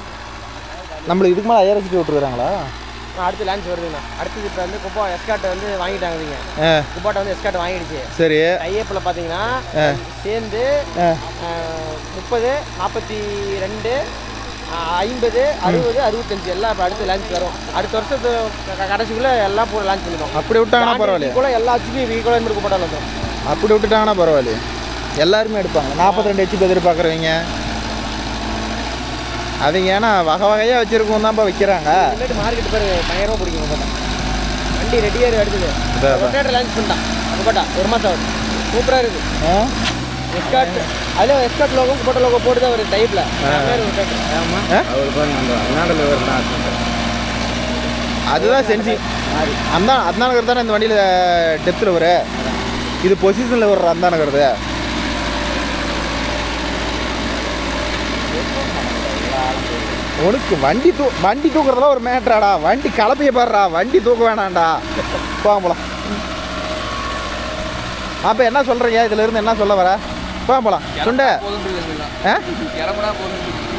நம்மளுக்கு இதுக்கு மேலே ஐஆர்எஸ்டி விட்டுருக்குறாங்களா? அடுத்து லான்ச் வருதுண்ணா. அடுத்தது இப்போ வந்து குப்பா எஸ்கார்ட் வந்து வாங்கிட்டாங்க. குப்பாட்டை வந்து எஸ்கார்ட் வாங்கிடுச்சு. சரி, ஐஏப்பில் பார்த்தீங்கன்னா சேர்ந்து 30, 42, 50, 60, 65 எல்லாம் இப்போ அடுத்து லான்ச் வரும். அடுத்த வருஷத்து கடைசிக்குள்ளே எல்லாம் பூரா லான்ச் பண்ணிடுவோம். அப்படி விட்டாங்கன்னா பரவாயில்ல. கூட எல்லாத்துக்கும் வீக்கோட இந்த குப்பாட்டால் வந்துடும். அப்படி விட்டுட்டாங்கன்னா பரவாயில்ல. எல்லாருமே எடுப்பாங்க. 42 HP எதிர்பார்க்குறவங்க அவங்க ஏன்னா வகை வகையாக வச்சுருக்கோம் தான்ப்பா விற்கிறாங்க. மார்க்கெட் பேர் 1000 பிடிக்கும். வண்டி ரெடியாக எடுத்துது. ரொட்டேட்டர் லான்ச் பண்ணிட்டான். அது போட்டா 1 மாதம் ஆகுது. சூப்பராக இருக்குது. எஸ்கார்ட் அதில் எஸ்கார்ட் லோகோ குப்பட்ட லோகோ போட்டு தான் ஒரு டைப்பில் அதுதான் சென்சி. அந்தானகர் தானே இந்த வண்டியில் டெப்த்தில் வரும். இது பொசிஷனில் வர்ற அந்தானகருது. உனக்கு வண்டி தூக்குறதுலாம் ஒரு மேட்ராடா. வண்டி கலப்பைய பாடுறா, வண்டி தூக்க வேணாம்டா. போகலாம். அப்போ என்ன சொல்கிறீங்க? இதில் இருந்து என்ன சொல்ல வர? போகலாம் சுண்டை.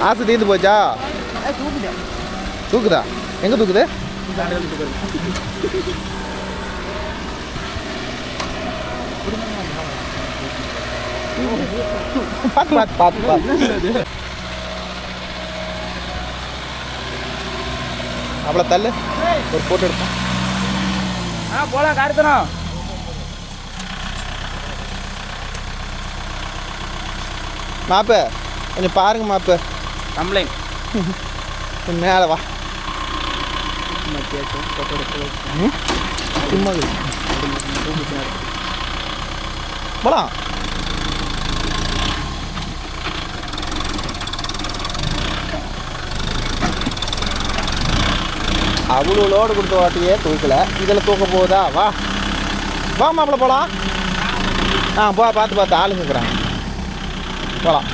ஆசை தீர்ந்து போச்சா? தூக்குதா? எங்கே தூக்குது? பார்த்து அவ்வளோ தள்ளு, ஒரு போட்டோ எடுப்போம். போலாம் கார்த்தனம். மாப்பு கொஞ்சம் பாருங்க மாப்பு. கம்ப்ளைண்ட் மேலே வா. போலாம். அவ்வளோ லோடு கொடுத்த வாட்டியே தூக்கலை, இதில் தூக்க போகுதா? வா வா மாப்பிள்ள போகலாம். பார்த்து ஆளுங்க இருக்கிறாங்க. போகலாம்.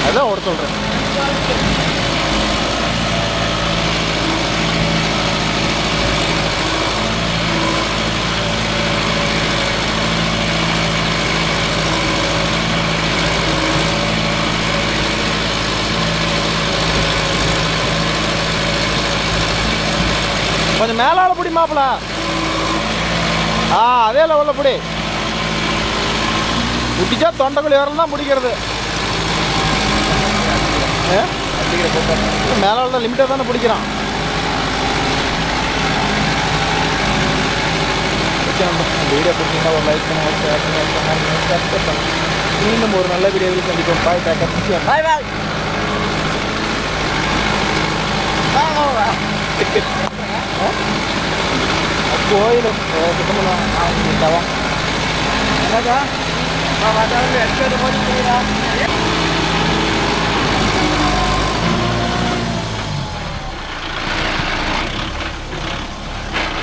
அதான் ஓட சொல்கிறேன். கொஞ்சம் மேலால பிடி மாப்பிள. அதே லெவலில் பிடி. பிடிச்சா தொண்டைக்குள்ளி வரலாம் தான் பிடிக்கிறது. மேலால தான் லிமிட்டாக தானே பிடிக்கிறான். வீடியோ பிடிச்சிங்கன்னா ஒரு லைக் பண்ணுங்க. மீண்டும் ஒரு நல்ல வீடியோவில் சந்திப்போம். பாய் டாட்டா. பாய் பாய். கோயிலும் கிட்டலாம்.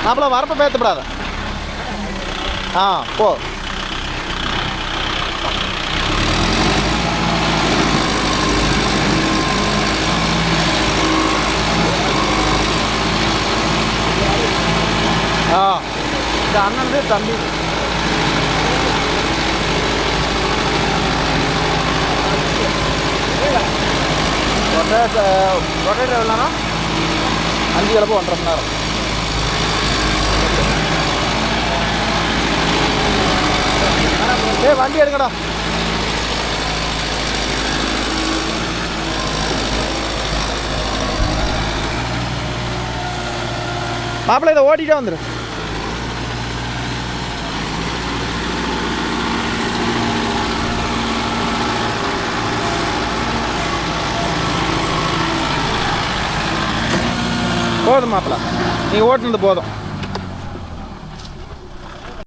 மாப்பிள்ள வரப்ப பேசப்படாத. போ. இந்த அண்ணன் தம்பி ரொட்டேட் எவ்வளோ நேரம்? 5 கிலோ 1.5 மணி நேரம். வண்டி எடுக்கடா. மாப்பிள்ளை இதை ஓட்டிகிட்டே வந்துடு. போதும் மாப்பிள்ளை, நீங்கள் ஓட்டுனது போதும்.